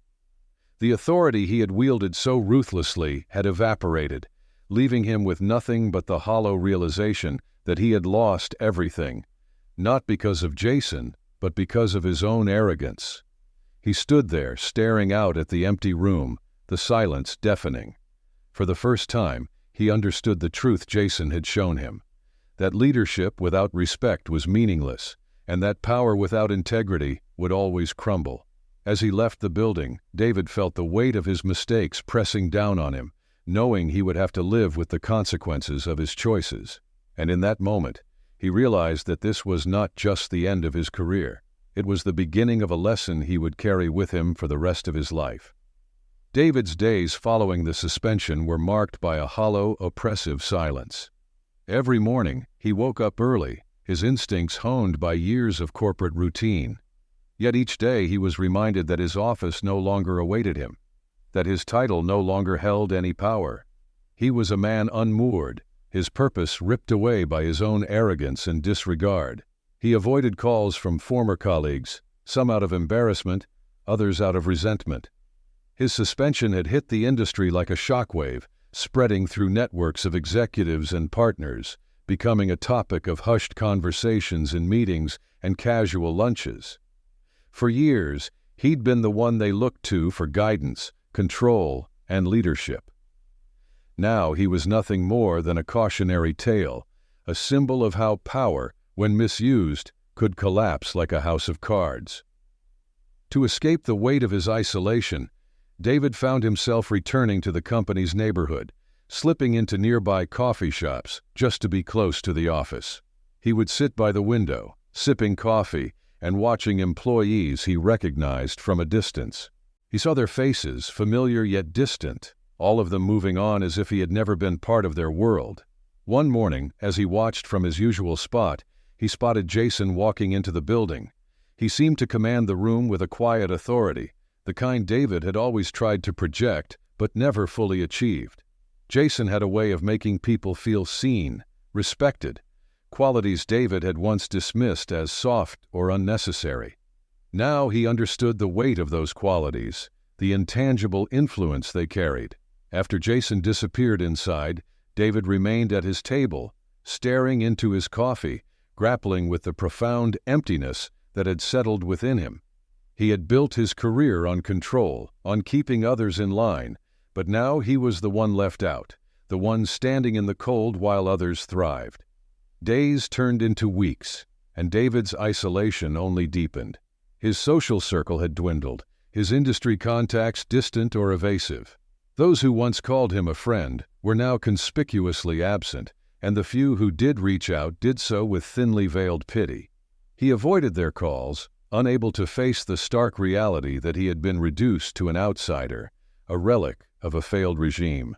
The authority he had wielded so ruthlessly had evaporated, leaving him with nothing but the hollow realization that he had lost everything, not because of Jason, but because of his own arrogance. He stood there, staring out at the empty room, the silence deafening. For the first time, he understood the truth Jason had shown him, that leadership without respect was meaningless, and that power without integrity would always crumble. As he left the building, David felt the weight of his mistakes pressing down on him, knowing he would have to live with the consequences of his choices. And in that moment, he realized that this was not just the end of his career. It was the beginning of a lesson he would carry with him for the rest of his life. David's days following the suspension were marked by a hollow, oppressive silence. Every morning, he woke up early, his instincts honed by years of corporate routine. Yet each day he was reminded that his office no longer awaited him, that his title no longer held any power. He was a man unmoored, his purpose ripped away by his own arrogance and disregard. He avoided calls from former colleagues, some out of embarrassment, others out of resentment. His suspension had hit the industry like a shockwave, spreading through networks of executives and partners, becoming a topic of hushed conversations in meetings and casual lunches. For years, he'd been the one they looked to for guidance, control, and leadership. Now he was nothing more than a cautionary tale, a symbol of how power, when misused, could collapse like a house of cards. To escape the weight of his isolation, David found himself returning to the company's neighborhood, slipping into nearby coffee shops just to be close to the office. He would sit by the window, sipping coffee and watching employees he recognized from a distance. He saw their faces, familiar yet distant, all of them moving on as if he had never been part of their world. One morning, as he watched from his usual spot, he spotted Jason walking into the building. He seemed to command the room with a quiet authority, the kind David had always tried to project but never fully achieved. Jason had a way of making people feel seen, respected, qualities David had once dismissed as soft or unnecessary. Now he understood the weight of those qualities, the intangible influence they carried. After Jason disappeared inside, David remained at his table, staring into his coffee, grappling with the profound emptiness that had settled within him. He had built his career on control, on keeping others in line, but now he was the one left out, the one standing in the cold while others thrived. Days turned into weeks, and David's isolation only deepened. His social circle had dwindled, his industry contacts distant or evasive. Those who once called him a friend were now conspicuously absent, and the few who did reach out did so with thinly veiled pity. He avoided their calls, unable to face the stark reality that he had been reduced to an outsider, a relic of a failed regime.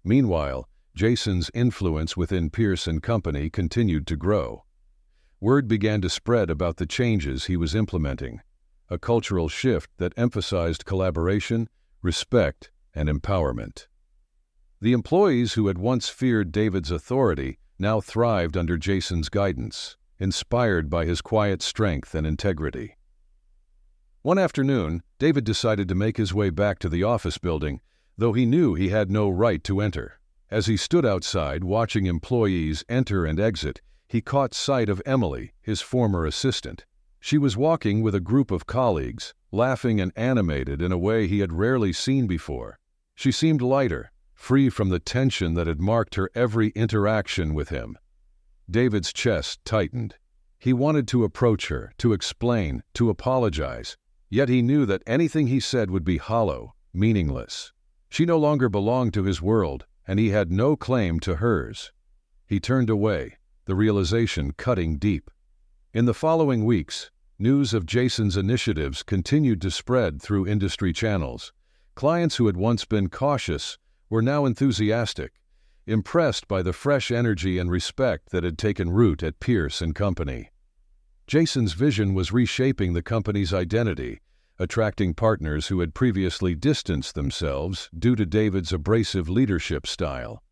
Meanwhile, Jason's influence within Pierce & Company continued to grow. Word began to spread about the changes he was implementing, a cultural shift that emphasized collaboration, respect, and empowerment. The employees who had once feared David's authority now thrived under Jason's guidance, inspired by his quiet strength and integrity. One afternoon, David decided to make his way back to the office building, though he knew he had no right to enter. As he stood outside watching employees enter and exit, he caught sight of Emily, his former assistant. She was walking with a group of colleagues, laughing and animated in a way he had rarely seen before. She seemed lighter, free from the tension that had marked her every interaction with him. David's chest tightened. He wanted to approach her, to explain, to apologize, yet he knew that anything he said would be hollow, meaningless. She no longer belonged to his world, and he had no claim to hers. He turned away, the realization cutting deep. In the following weeks, news of Jason's initiatives continued to spread through industry channels. Clients who had once been cautious were now enthusiastic, impressed by the fresh energy and respect that had taken root at Pierce & Company. Jason's vision was reshaping the company's identity, attracting partners who had previously distanced themselves due to David's abrasive leadership style.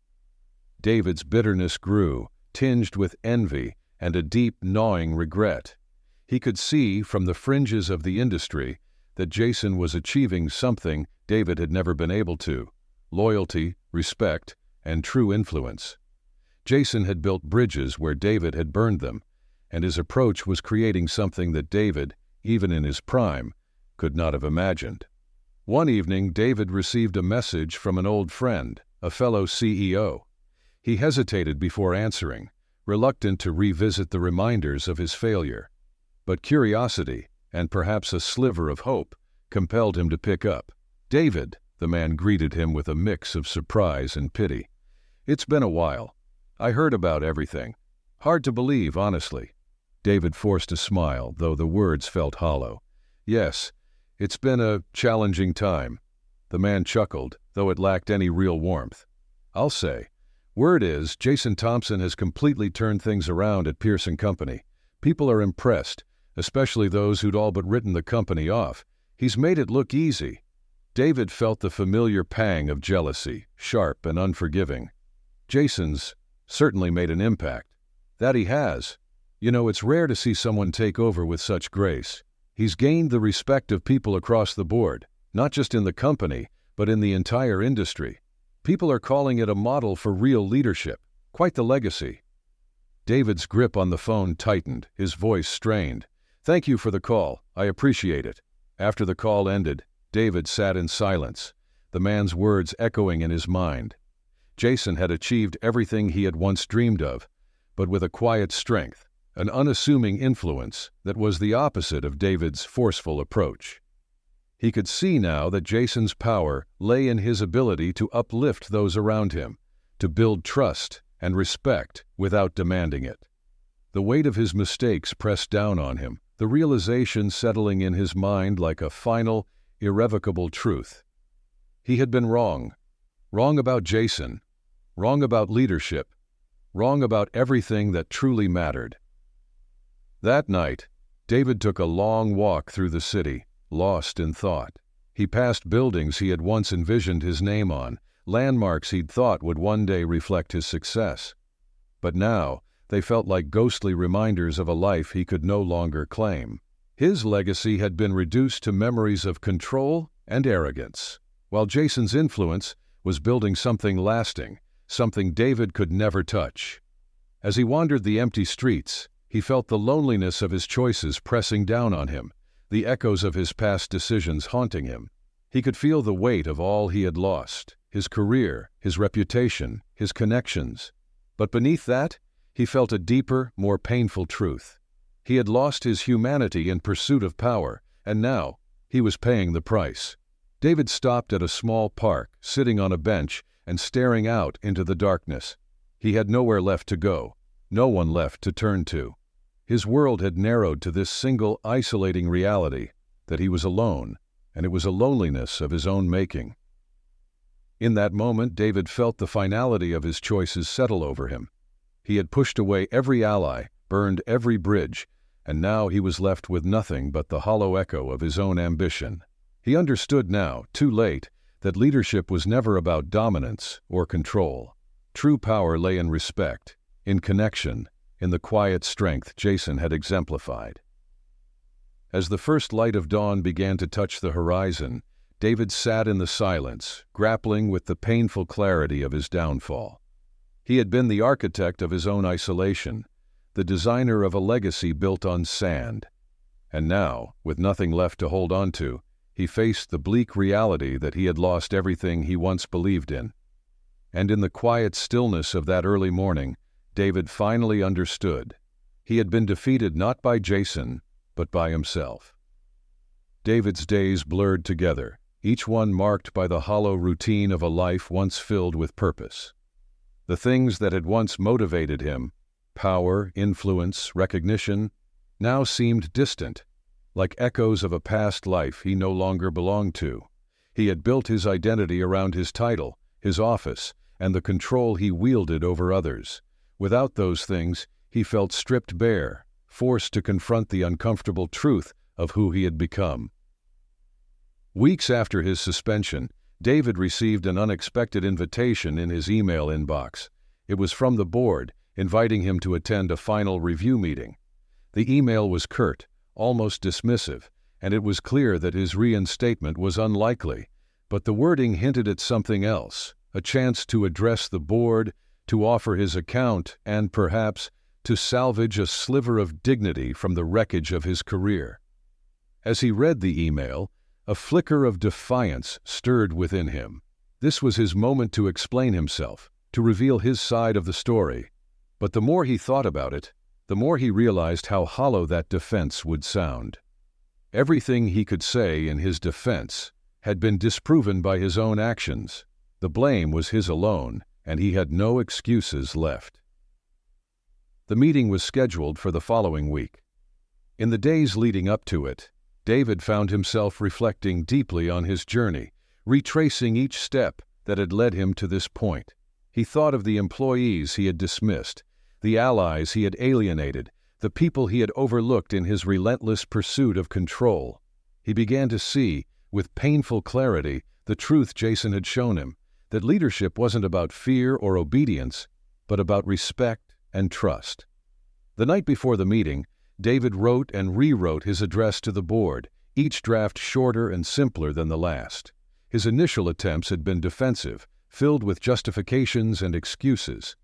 David's bitterness grew, tinged with envy and a deep, gnawing regret. He could see, from the fringes of the industry, that Jason was achieving something David had never been able to: loyalty, respect, and true influence. Jason had built bridges where David had burned them, and his approach was creating something that David, even in his prime, could not have imagined. One evening, David received a message from an old friend, a fellow CEO. He hesitated before answering, reluctant to revisit the reminders of his failure. But curiosity, and perhaps a sliver of hope, compelled him to pick up. "David," the man greeted him with a mix of surprise and pity. "It's been a while. I heard about everything. Hard to believe, honestly." David forced a smile, though the words felt hollow. "Yes, it's been a challenging time." The man chuckled, though it lacked any real warmth. "I'll say. Word is, Jason Thompson has completely turned things around at Pierce & Company. People are impressed, especially those who'd all but written the company off. He's made it look easy." David felt the familiar pang of jealousy, sharp and unforgiving. Jason's certainly made an impact. That he has. You know, it's rare to see someone take over with such grace. He's gained the respect of people across the board, not just in the company, but in the entire industry. People are calling it a model for real leadership. Quite the legacy. David's grip on the phone tightened, his voice strained. "Thank you for the call. I appreciate it." After the call ended, David sat in silence, the man's words echoing in his mind. Jason had achieved everything he had once dreamed of, but with a quiet strength, an unassuming influence that was the opposite of David's forceful approach. He could see now that Jason's power lay in his ability to uplift those around him, to build trust and respect without demanding it. The weight of his mistakes pressed down on him, the realization settling in his mind like a final, irrevocable truth. He had been wrong. Wrong about Jason. Wrong about leadership. Wrong about everything that truly mattered. That night, David took a long walk through the city, lost in thought. He passed buildings he had once envisioned his name on, landmarks he'd thought would one day reflect his success. But now, they felt like ghostly reminders of a life he could no longer claim. His legacy had been reduced to memories of control and arrogance, while Jason's influence was building something lasting, something David could never touch. As he wandered the empty streets, he felt the loneliness of his choices pressing down on him, the echoes of his past decisions haunting him. He could feel the weight of all he had lost, his career, his reputation, his connections. But beneath that, he felt a deeper, more painful truth. He had lost his humanity in pursuit of power, and now he was paying the price. David stopped at a small park, sitting on a bench and staring out into the darkness. He had nowhere left to go, no one left to turn to. His world had narrowed to this single, isolating reality, that he was alone, and it was a loneliness of his own making. In that moment, David felt the finality of his choices settle over him. He had pushed away every ally, burned every bridge, and now he was left with nothing but the hollow echo of his own ambition. He understood now, too late, that leadership was never about dominance or control. True power lay in respect, in connection, in the quiet strength Jason had exemplified. As the first light of dawn began to touch the horizon, David sat in the silence, grappling with the painful clarity of his downfall. He had been the architect of his own isolation, the designer of a legacy built on sand. And now, with nothing left to hold on to, he faced the bleak reality that he had lost everything he once believed in. And in the quiet stillness of that early morning, David finally understood. He had been defeated not by Jason, but by himself. David's days blurred together, each one marked by the hollow routine of a life once filled with purpose. The things that had once motivated him, power, influence, recognition, now seemed distant, like echoes of a past life he no longer belonged to. He had built his identity around his title, his office, and the control he wielded over others. Without those things, he felt stripped bare, forced to confront the uncomfortable truth of who he had become. Weeks after his suspension, David received an unexpected invitation in his email inbox. It was from the board, inviting him to attend a final review meeting. The email was curt, almost dismissive, and it was clear that his reinstatement was unlikely, but the wording hinted at something else, a chance to address the board, to offer his account, and perhaps to salvage a sliver of dignity from the wreckage of his career. As he read the email, a flicker of defiance stirred within him. This was his moment to explain himself, to reveal his side of the story. But the more he thought about it, the more he realized how hollow that defense would sound. Everything he could say in his defense had been disproven by his own actions. The blame was his alone, and he had no excuses left. The meeting was scheduled for the following week. In the days leading up to it, David found himself reflecting deeply on his journey, retracing each step that had led him to this point. He thought of the employees he had dismissed, the allies he had alienated, the people he had overlooked in his relentless pursuit of control. He began to see, with painful clarity, the truth Jason had shown him, that leadership wasn't about fear or obedience, but about respect and trust. The night before the meeting, David wrote and rewrote his address to the board, each draft shorter and simpler than the last. His initial attempts had been defensive, filled with justifications and excuses.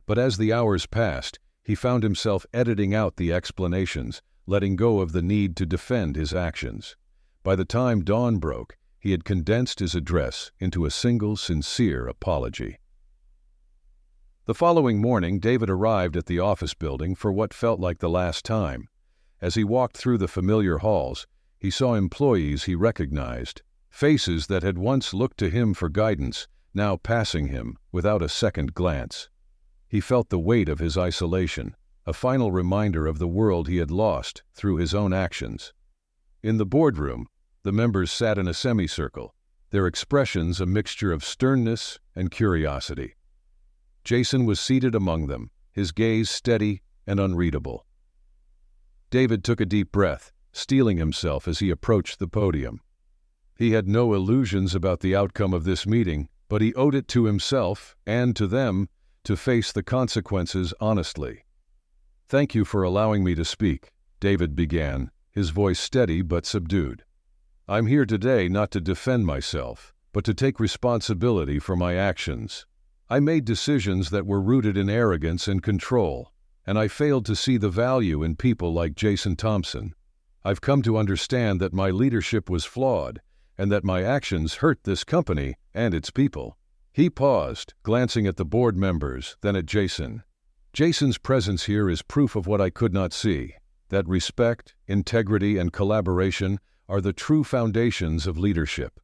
But as the hours passed, he found himself editing out the explanations, letting go of the need to defend his actions. By the time dawn broke, he had condensed his address into a single sincere apology. The following morning, David arrived at the office building for what felt like the last time. As he walked through the familiar halls, he saw employees he recognized, faces that had once looked to him for guidance, now passing him without a second glance. He felt the weight of his isolation, a final reminder of the world he had lost through his own actions. In the boardroom, the members sat in a semicircle, their expressions a mixture of sternness and curiosity. Jason was seated among them, his gaze steady and unreadable. David took a deep breath, steeling himself as he approached the podium. He had no illusions about the outcome of this meeting, but he owed it to himself and to them to face the consequences honestly. "Thank you for allowing me to speak," David began, his voice steady but subdued. "I'm here today not to defend myself, but to take responsibility for my actions. I made decisions that were rooted in arrogance and control, and I failed to see the value in people like Jason Thompson. I've come to understand that my leadership was flawed, and that my actions hurt this company and its people." He paused, glancing at the board members, then at Jason. "Jason's presence here is proof of what I could not see, that respect, integrity, and collaboration are the true foundations of leadership.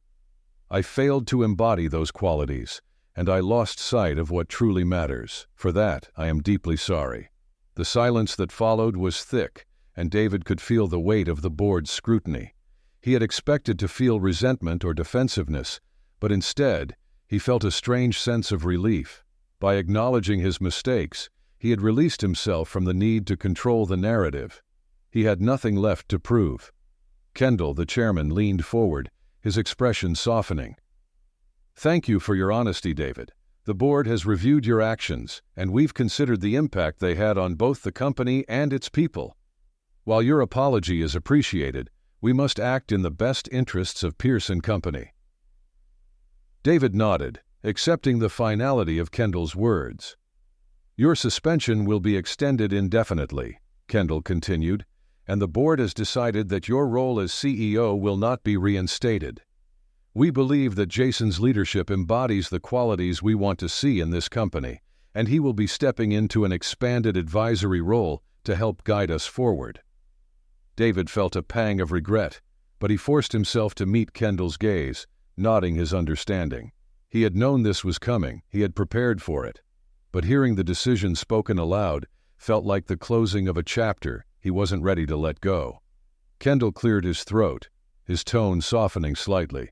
I failed to embody those qualities, and I lost sight of what truly matters. For that, I am deeply sorry." The silence that followed was thick, and David could feel the weight of the board's scrutiny. He had expected to feel resentment or defensiveness, but instead, he felt a strange sense of relief. By acknowledging his mistakes, he had released himself from the need to control the narrative. He had nothing left to prove. Kendall, the chairman, leaned forward, his expression softening. "Thank you for your honesty, David. The board has reviewed your actions, and we've considered the impact they had on both the company and its people. While your apology is appreciated, we must act in the best interests of Pierce & Company." David nodded, accepting the finality of Kendall's words. "Your suspension will be extended indefinitely," Kendall continued, "and the board has decided that your role as CEO will not be reinstated. We believe that Jason's leadership embodies the qualities we want to see in this company, and he will be stepping into an expanded advisory role to help guide us forward." David felt a pang of regret, but he forced himself to meet Kendall's gaze, nodding his understanding. He had known this was coming, he had prepared for it. But hearing the decision spoken aloud felt like the closing of a chapter he wasn't ready to let go. Kendall cleared his throat, his tone softening slightly.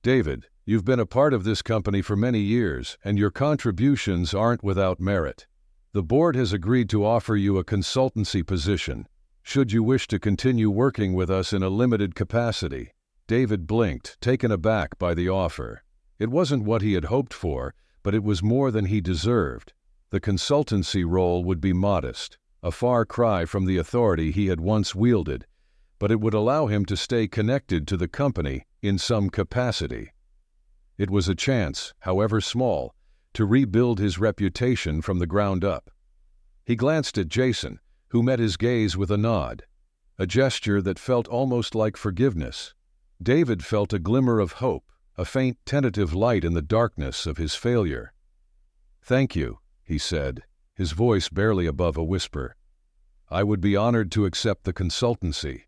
"David, you've been a part of this company for many years, and your contributions aren't without merit. The board has agreed to offer you a consultancy position, should you wish to continue working with us in a limited capacity." David blinked, taken aback by the offer. It wasn't what he had hoped for, but it was more than he deserved. The consultancy role would be modest, a far cry from the authority he had once wielded, but it would allow him to stay connected to the company in some capacity. It was a chance, however small, to rebuild his reputation from the ground up. He glanced at Jason, who met his gaze with a nod, a gesture that felt almost like forgiveness. David felt a glimmer of hope, a faint tentative light in the darkness of his failure. "Thank you," he said, his voice barely above a whisper. "I would be honored to accept the consultancy."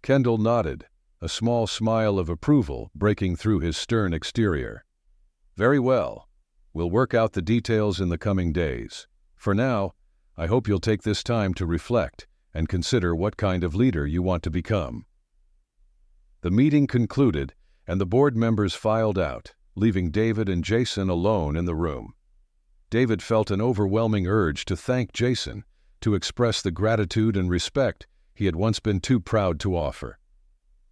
Kendall nodded, a small smile of approval breaking through his stern exterior. "Very well. We'll work out the details in the coming days. For now, I hope you'll take this time to reflect and consider what kind of leader you want to become." The meeting concluded, and the board members filed out, leaving David and Jason alone in the room. David felt an overwhelming urge to thank Jason, to express the gratitude and respect he had once been too proud to offer.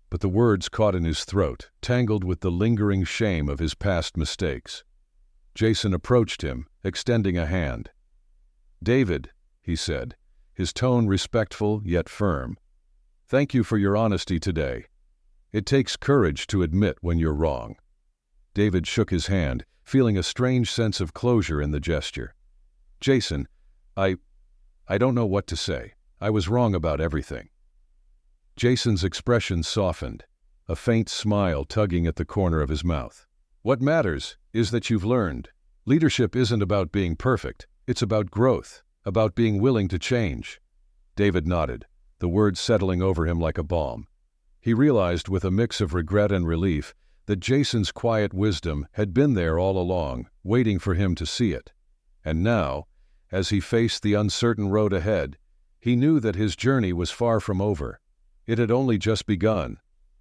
But the words caught in his throat, tangled with the lingering shame of his past mistakes. Jason approached him, extending a hand. "David," he said, his tone respectful yet firm, "thank you for your honesty today. It takes courage to admit when you're wrong." David shook his hand, feeling a strange sense of closure in the gesture. "Jason, I don't know what to say. I was wrong about everything." Jason's expression softened, a faint smile tugging at the corner of his mouth. "What matters is that you've learned. Leadership isn't about being perfect. It's about growth, about being willing to change." David nodded, the words settling over him like a balm. He realized with a mix of regret and relief that Jason's quiet wisdom had been there all along, waiting for him to see it. And now, as he faced the uncertain road ahead, he knew that his journey was far from over. It had only just begun,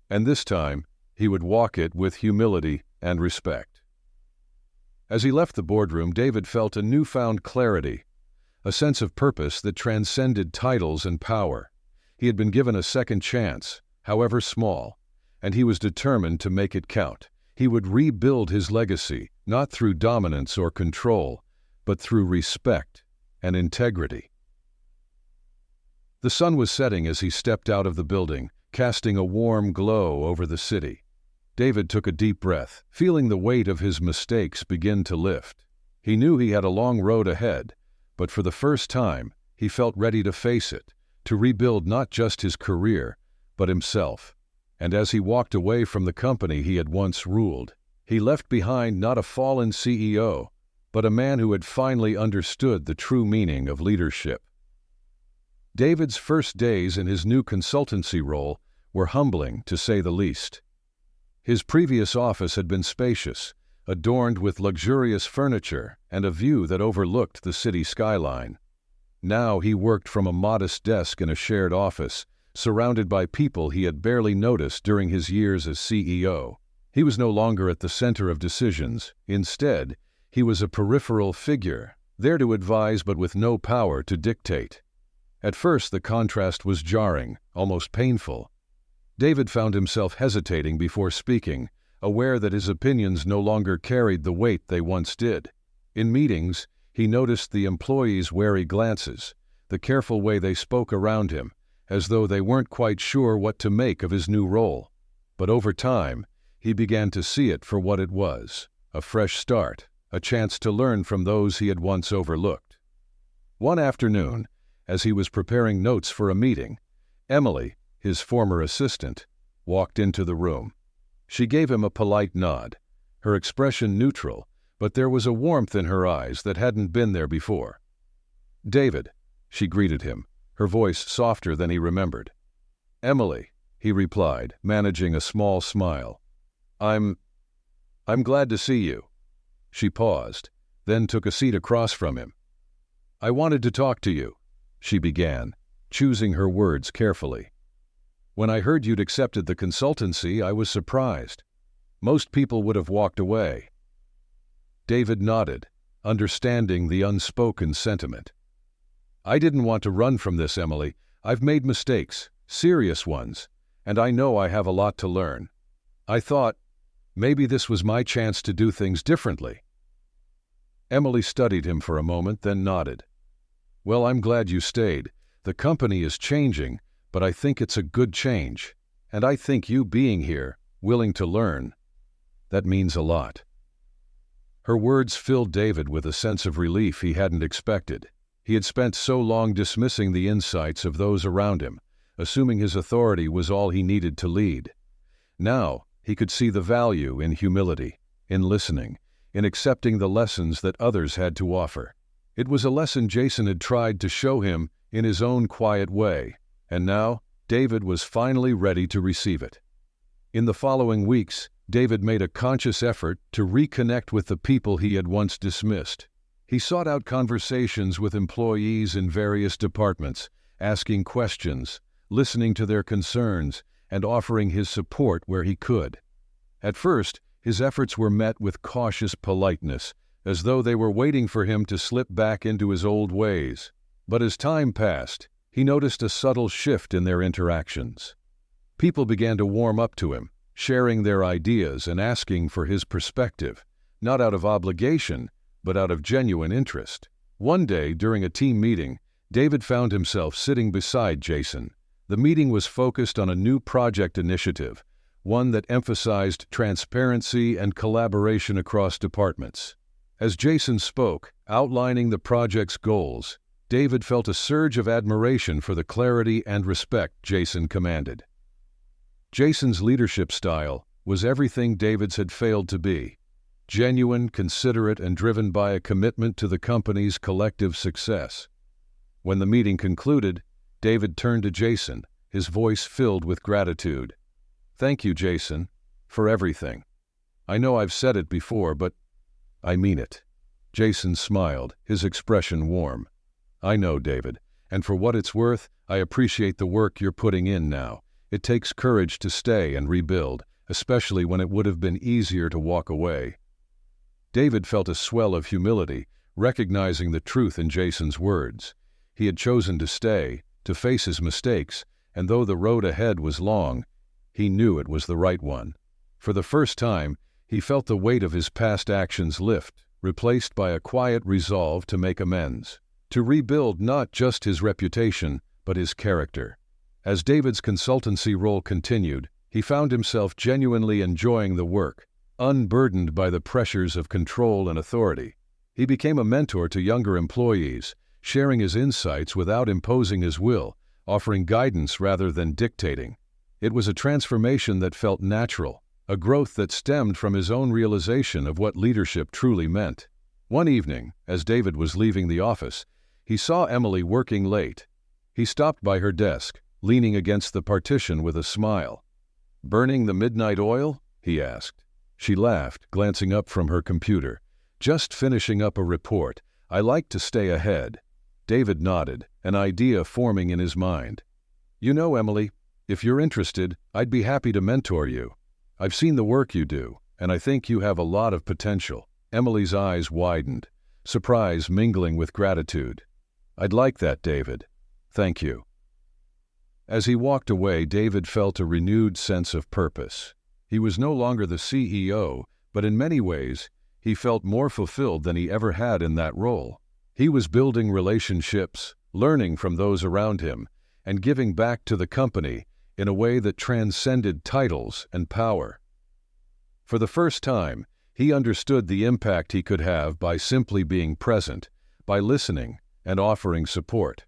and this time he would walk it with humility and respect. As he left the boardroom, David felt a newfound clarity, a sense of purpose that transcended titles and power. He had been given a second chance, however small, and he was determined to make it count. He would rebuild his legacy, not through dominance or control, but through respect and integrity. The sun was setting as he stepped out of the building, casting a warm glow over the city. David took a deep breath, feeling the weight of his mistakes begin to lift. He knew he had a long road ahead, but for the first time, he felt ready to face it, to rebuild not just his career, but himself. And as he walked away from the company he had once ruled, he left behind not a fallen CEO, but a man who had finally understood the true meaning of leadership. David's first days in his new consultancy role were humbling, to say the least. His previous office had been spacious, adorned with luxurious furniture and a view that overlooked the city skyline. Now he worked from a modest desk in a shared office, surrounded by people he had barely noticed during his years as CEO. He was no longer at the center of decisions. Instead, he was a peripheral figure, there to advise but with no power to dictate. At first, the contrast was jarring, almost painful. David found himself hesitating before speaking, aware that his opinions no longer carried the weight they once did. In meetings, he noticed the employees' wary glances, the careful way they spoke around him, as though they weren't quite sure what to make of his new role. But over time, he began to see it for what it was, a fresh start, a chance to learn from those he had once overlooked. One afternoon, as he was preparing notes for a meeting, Emily, his former assistant, walked into the room. She gave him a polite nod, her expression neutral, but there was a warmth in her eyes that hadn't been there before. "David," she greeted him, her voice softer than he remembered. "Emily," he replied, managing a small smile. I'm glad to see you." She paused, then took a seat across from him. "I wanted to talk to you," she began, choosing her words carefully. "When I heard you'd accepted the consultancy, I was surprised. Most people would have walked away." David nodded, understanding the unspoken sentiment. "I didn't want to run from this, Emily. I've made mistakes, serious ones, and I know I have a lot to learn. I thought, maybe this was my chance to do things differently." Emily studied him for a moment, then nodded. "Well, I'm glad you stayed. The company is changing, but I think it's a good change. And I think you being here, willing to learn, that means a lot." Her words filled David with a sense of relief he hadn't expected. He had spent so long dismissing the insights of those around him, assuming his authority was all he needed to lead. Now, he could see the value in humility, in listening, in accepting the lessons that others had to offer. It was a lesson Jason had tried to show him in his own quiet way, and now David was finally ready to receive it. In the following weeks, David made a conscious effort to reconnect with the people he had once dismissed. He sought out conversations with employees in various departments, asking questions, listening to their concerns, and offering his support where he could. At first, his efforts were met with cautious politeness, as though they were waiting for him to slip back into his old ways. But as time passed, he noticed a subtle shift in their interactions. People began to warm up to him, sharing their ideas and asking for his perspective, not out of obligation, but out of genuine interest. One day, during a team meeting, David found himself sitting beside Jason. The meeting was focused on a new project initiative, one that emphasized transparency and collaboration across departments. As Jason spoke, outlining the project's goals, David felt a surge of admiration for the clarity and respect Jason commanded. Jason's leadership style was everything David's had failed to be: genuine, considerate, and driven by a commitment to the company's collective success. When the meeting concluded, David turned to Jason, his voice filled with gratitude. "Thank you, Jason, for everything. I know I've said it before, but I mean it." Jason smiled, his expression warm. "I know, David, and for what it's worth, I appreciate the work you're putting in now. It takes courage to stay and rebuild, especially when it would have been easier to walk away." David felt a swell of humility, recognizing the truth in Jason's words. He had chosen to stay, to face his mistakes, and though the road ahead was long, he knew it was the right one. For the first time, he felt the weight of his past actions lift, replaced by a quiet resolve to make amends, to rebuild not just his reputation, but his character. As David's consultancy role continued, he found himself genuinely enjoying the work, unburdened by the pressures of control and authority. He became a mentor to younger employees, sharing his insights without imposing his will, offering guidance rather than dictating. It was a transformation that felt natural, a growth that stemmed from his own realization of what leadership truly meant. One evening, as David was leaving the office, he saw Emily working late. He stopped by her desk, leaning against the partition with a smile. "Burning the midnight oil?" he asked. She laughed, glancing up from her computer. "Just finishing up a report. I like to stay ahead." David nodded, an idea forming in his mind. "You know, Emily, if you're interested, I'd be happy to mentor you. I've seen the work you do, and I think you have a lot of potential." Emily's eyes widened, surprise mingling with gratitude. "I'd like that, David. Thank you." As he walked away, David felt a renewed sense of purpose. He was no longer the CEO, but in many ways, he felt more fulfilled than he ever had in that role. He was building relationships, learning from those around him, and giving back to the company in a way that transcended titles and power. For the first time, he understood the impact he could have by simply being present, by listening and offering support.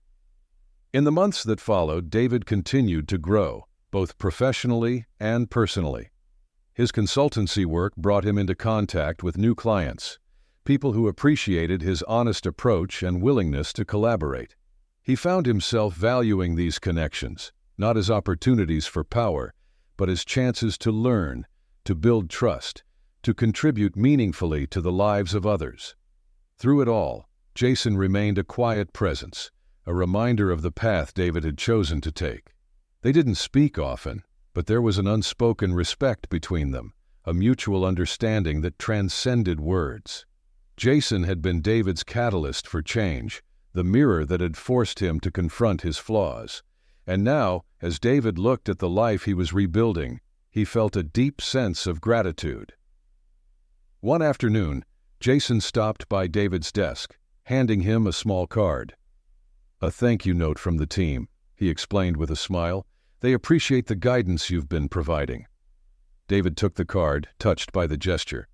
In the months that followed, David continued to grow, both professionally and personally. His consultancy work brought him into contact with new clients, people who appreciated his honest approach and willingness to collaborate. He found himself valuing these connections, not as opportunities for power, but as chances to learn, to build trust, to contribute meaningfully to the lives of others. Through it all, Jason remained a quiet presence, a reminder of the path David had chosen to take. They didn't speak often, but there was an unspoken respect between them, a mutual understanding that transcended words. Jason had been David's catalyst for change, the mirror that had forced him to confront his flaws. And now, as David looked at the life he was rebuilding, he felt a deep sense of gratitude. One afternoon, Jason stopped by David's desk, handing him a small card. "A thank you note from the team," he explained with a smile. "They appreciate the guidance you've been providing." David took the card, touched by the gesture.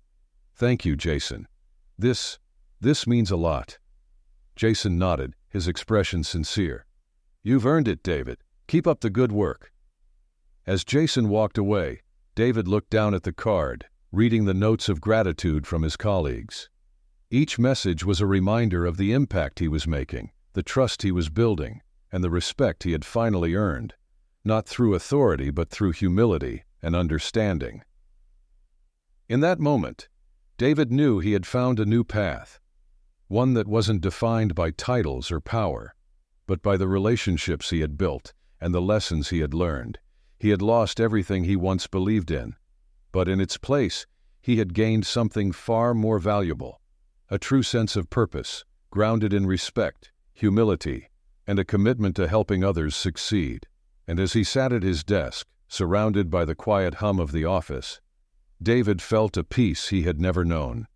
"Thank you, Jason. This means a lot." Jason nodded, his expression sincere. "You've earned it, David. Keep up the good work." As Jason walked away, David looked down at the card, reading the notes of gratitude from his colleagues. Each message was a reminder of the impact he was making, the trust he was building, and the respect he had finally earned, not through authority but through humility and understanding. In that moment, David knew he had found a new path, one that wasn't defined by titles or power, but by the relationships he had built and the lessons he had learned. He had lost everything he once believed in, but in its place, he had gained something far more valuable, a true sense of purpose, grounded in respect, humility, and a commitment to helping others succeed. And as he sat at his desk, surrounded by the quiet hum of the office, David felt a peace he had never known.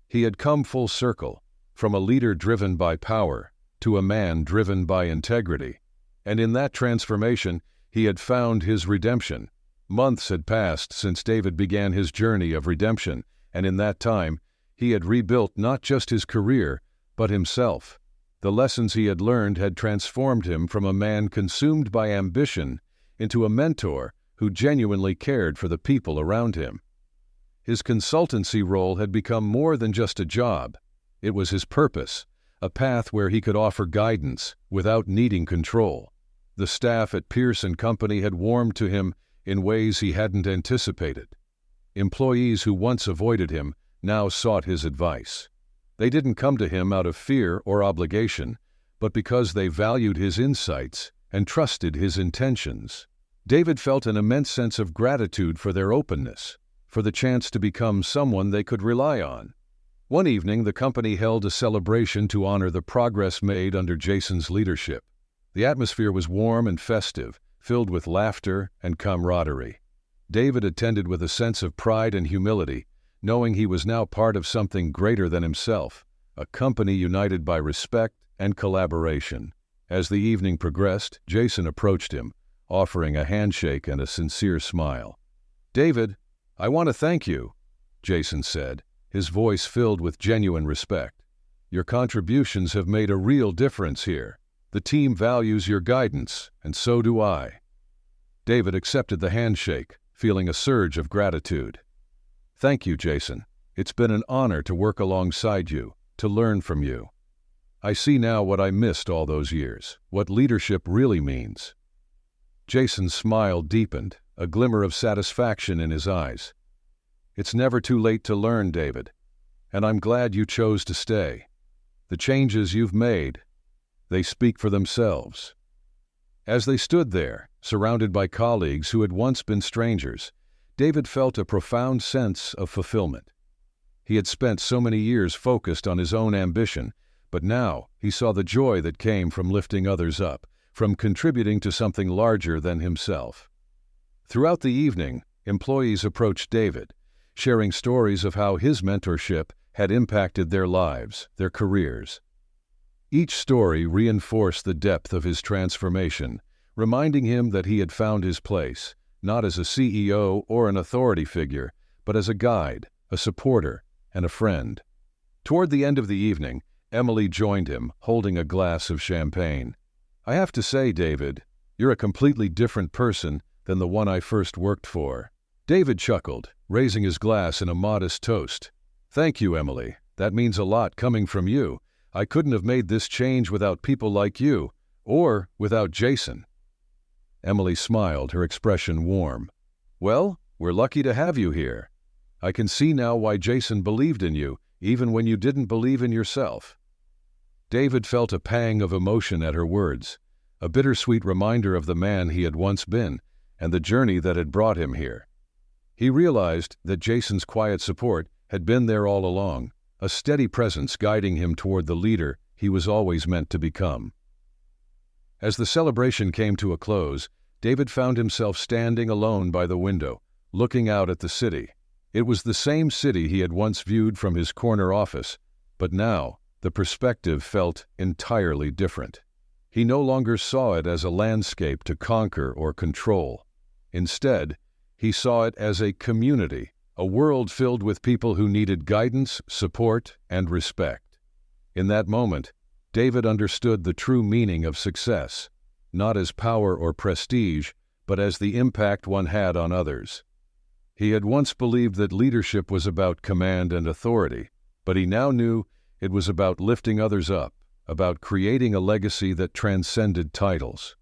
He had come full circle, from a leader driven by power to a man driven by integrity. And in that transformation, he had found his redemption. Months had passed since David began his journey of redemption, and in that time, he had rebuilt not just his career, but himself. The lessons he had learned had transformed him from a man consumed by ambition into a mentor who genuinely cared for the people around him. His consultancy role had become more than just a job. It was his purpose, a path where he could offer guidance without needing control. The staff at Pierce & Company had warmed to him in ways he hadn't anticipated. Employees who once avoided him now sought his advice. They didn't come to him out of fear or obligation, but because they valued his insights and trusted his intentions. David felt an immense sense of gratitude for their openness, for the chance to become someone they could rely on. One evening, the company held a celebration to honor the progress made under Jason's leadership. The atmosphere was warm and festive, filled with laughter and camaraderie. David attended with a sense of pride and humility, knowing he was now part of something greater than himself, a company united by respect and collaboration. As the evening progressed, Jason approached him, offering a handshake and a sincere smile. "David, I want to thank you," Jason said, his voice filled with genuine respect. "Your contributions have made a real difference here. The team values your guidance, and so do I." David accepted the handshake, feeling a surge of gratitude. "Thank you, Jason. It's been an honor to work alongside you, to learn from you. I see now what I missed all those years, what leadership really means." Jason's smile deepened, a glimmer of satisfaction in his eyes. "It's never too late to learn, David, and I'm glad you chose to stay. The changes you've made, they speak for themselves." As they stood there, surrounded by colleagues who had once been strangers, David felt a profound sense of fulfillment. He had spent so many years focused on his own ambition, but now he saw the joy that came from lifting others up, from contributing to something larger than himself. Throughout the evening, employees approached David, sharing stories of how his mentorship had impacted their lives, their careers. Each story reinforced the depth of his transformation, reminding him that he had found his place, not as a CEO or an authority figure, but as a guide, a supporter, and a friend. Toward the end of the evening, Emily joined him, holding a glass of champagne. "I have to say, David, you're a completely different person than the one I first worked for." David chuckled, raising his glass in a modest toast. "Thank you, Emily. That means a lot coming from you. I couldn't have made this change without people like you, or without Jason." Emily smiled, her expression warm. "Well, we're lucky to have you here. I can see now why Jason believed in you, even when you didn't believe in yourself." David felt a pang of emotion at her words, a bittersweet reminder of the man he had once been and the journey that had brought him here. He realized that Jason's quiet support had been there all along, a steady presence guiding him toward the leader he was always meant to become. As the celebration came to a close, David found himself standing alone by the window, looking out at the city. It was the same city he had once viewed from his corner office, but now the perspective felt entirely different. He no longer saw it as a landscape to conquer or control. Instead, he saw it as a community, a world filled with people who needed guidance, support, and respect. In that moment, David understood the true meaning of success, not as power or prestige, but as the impact one had on others. He had once believed that leadership was about command and authority, but he now knew it was about lifting others up, about creating a legacy that transcended titles.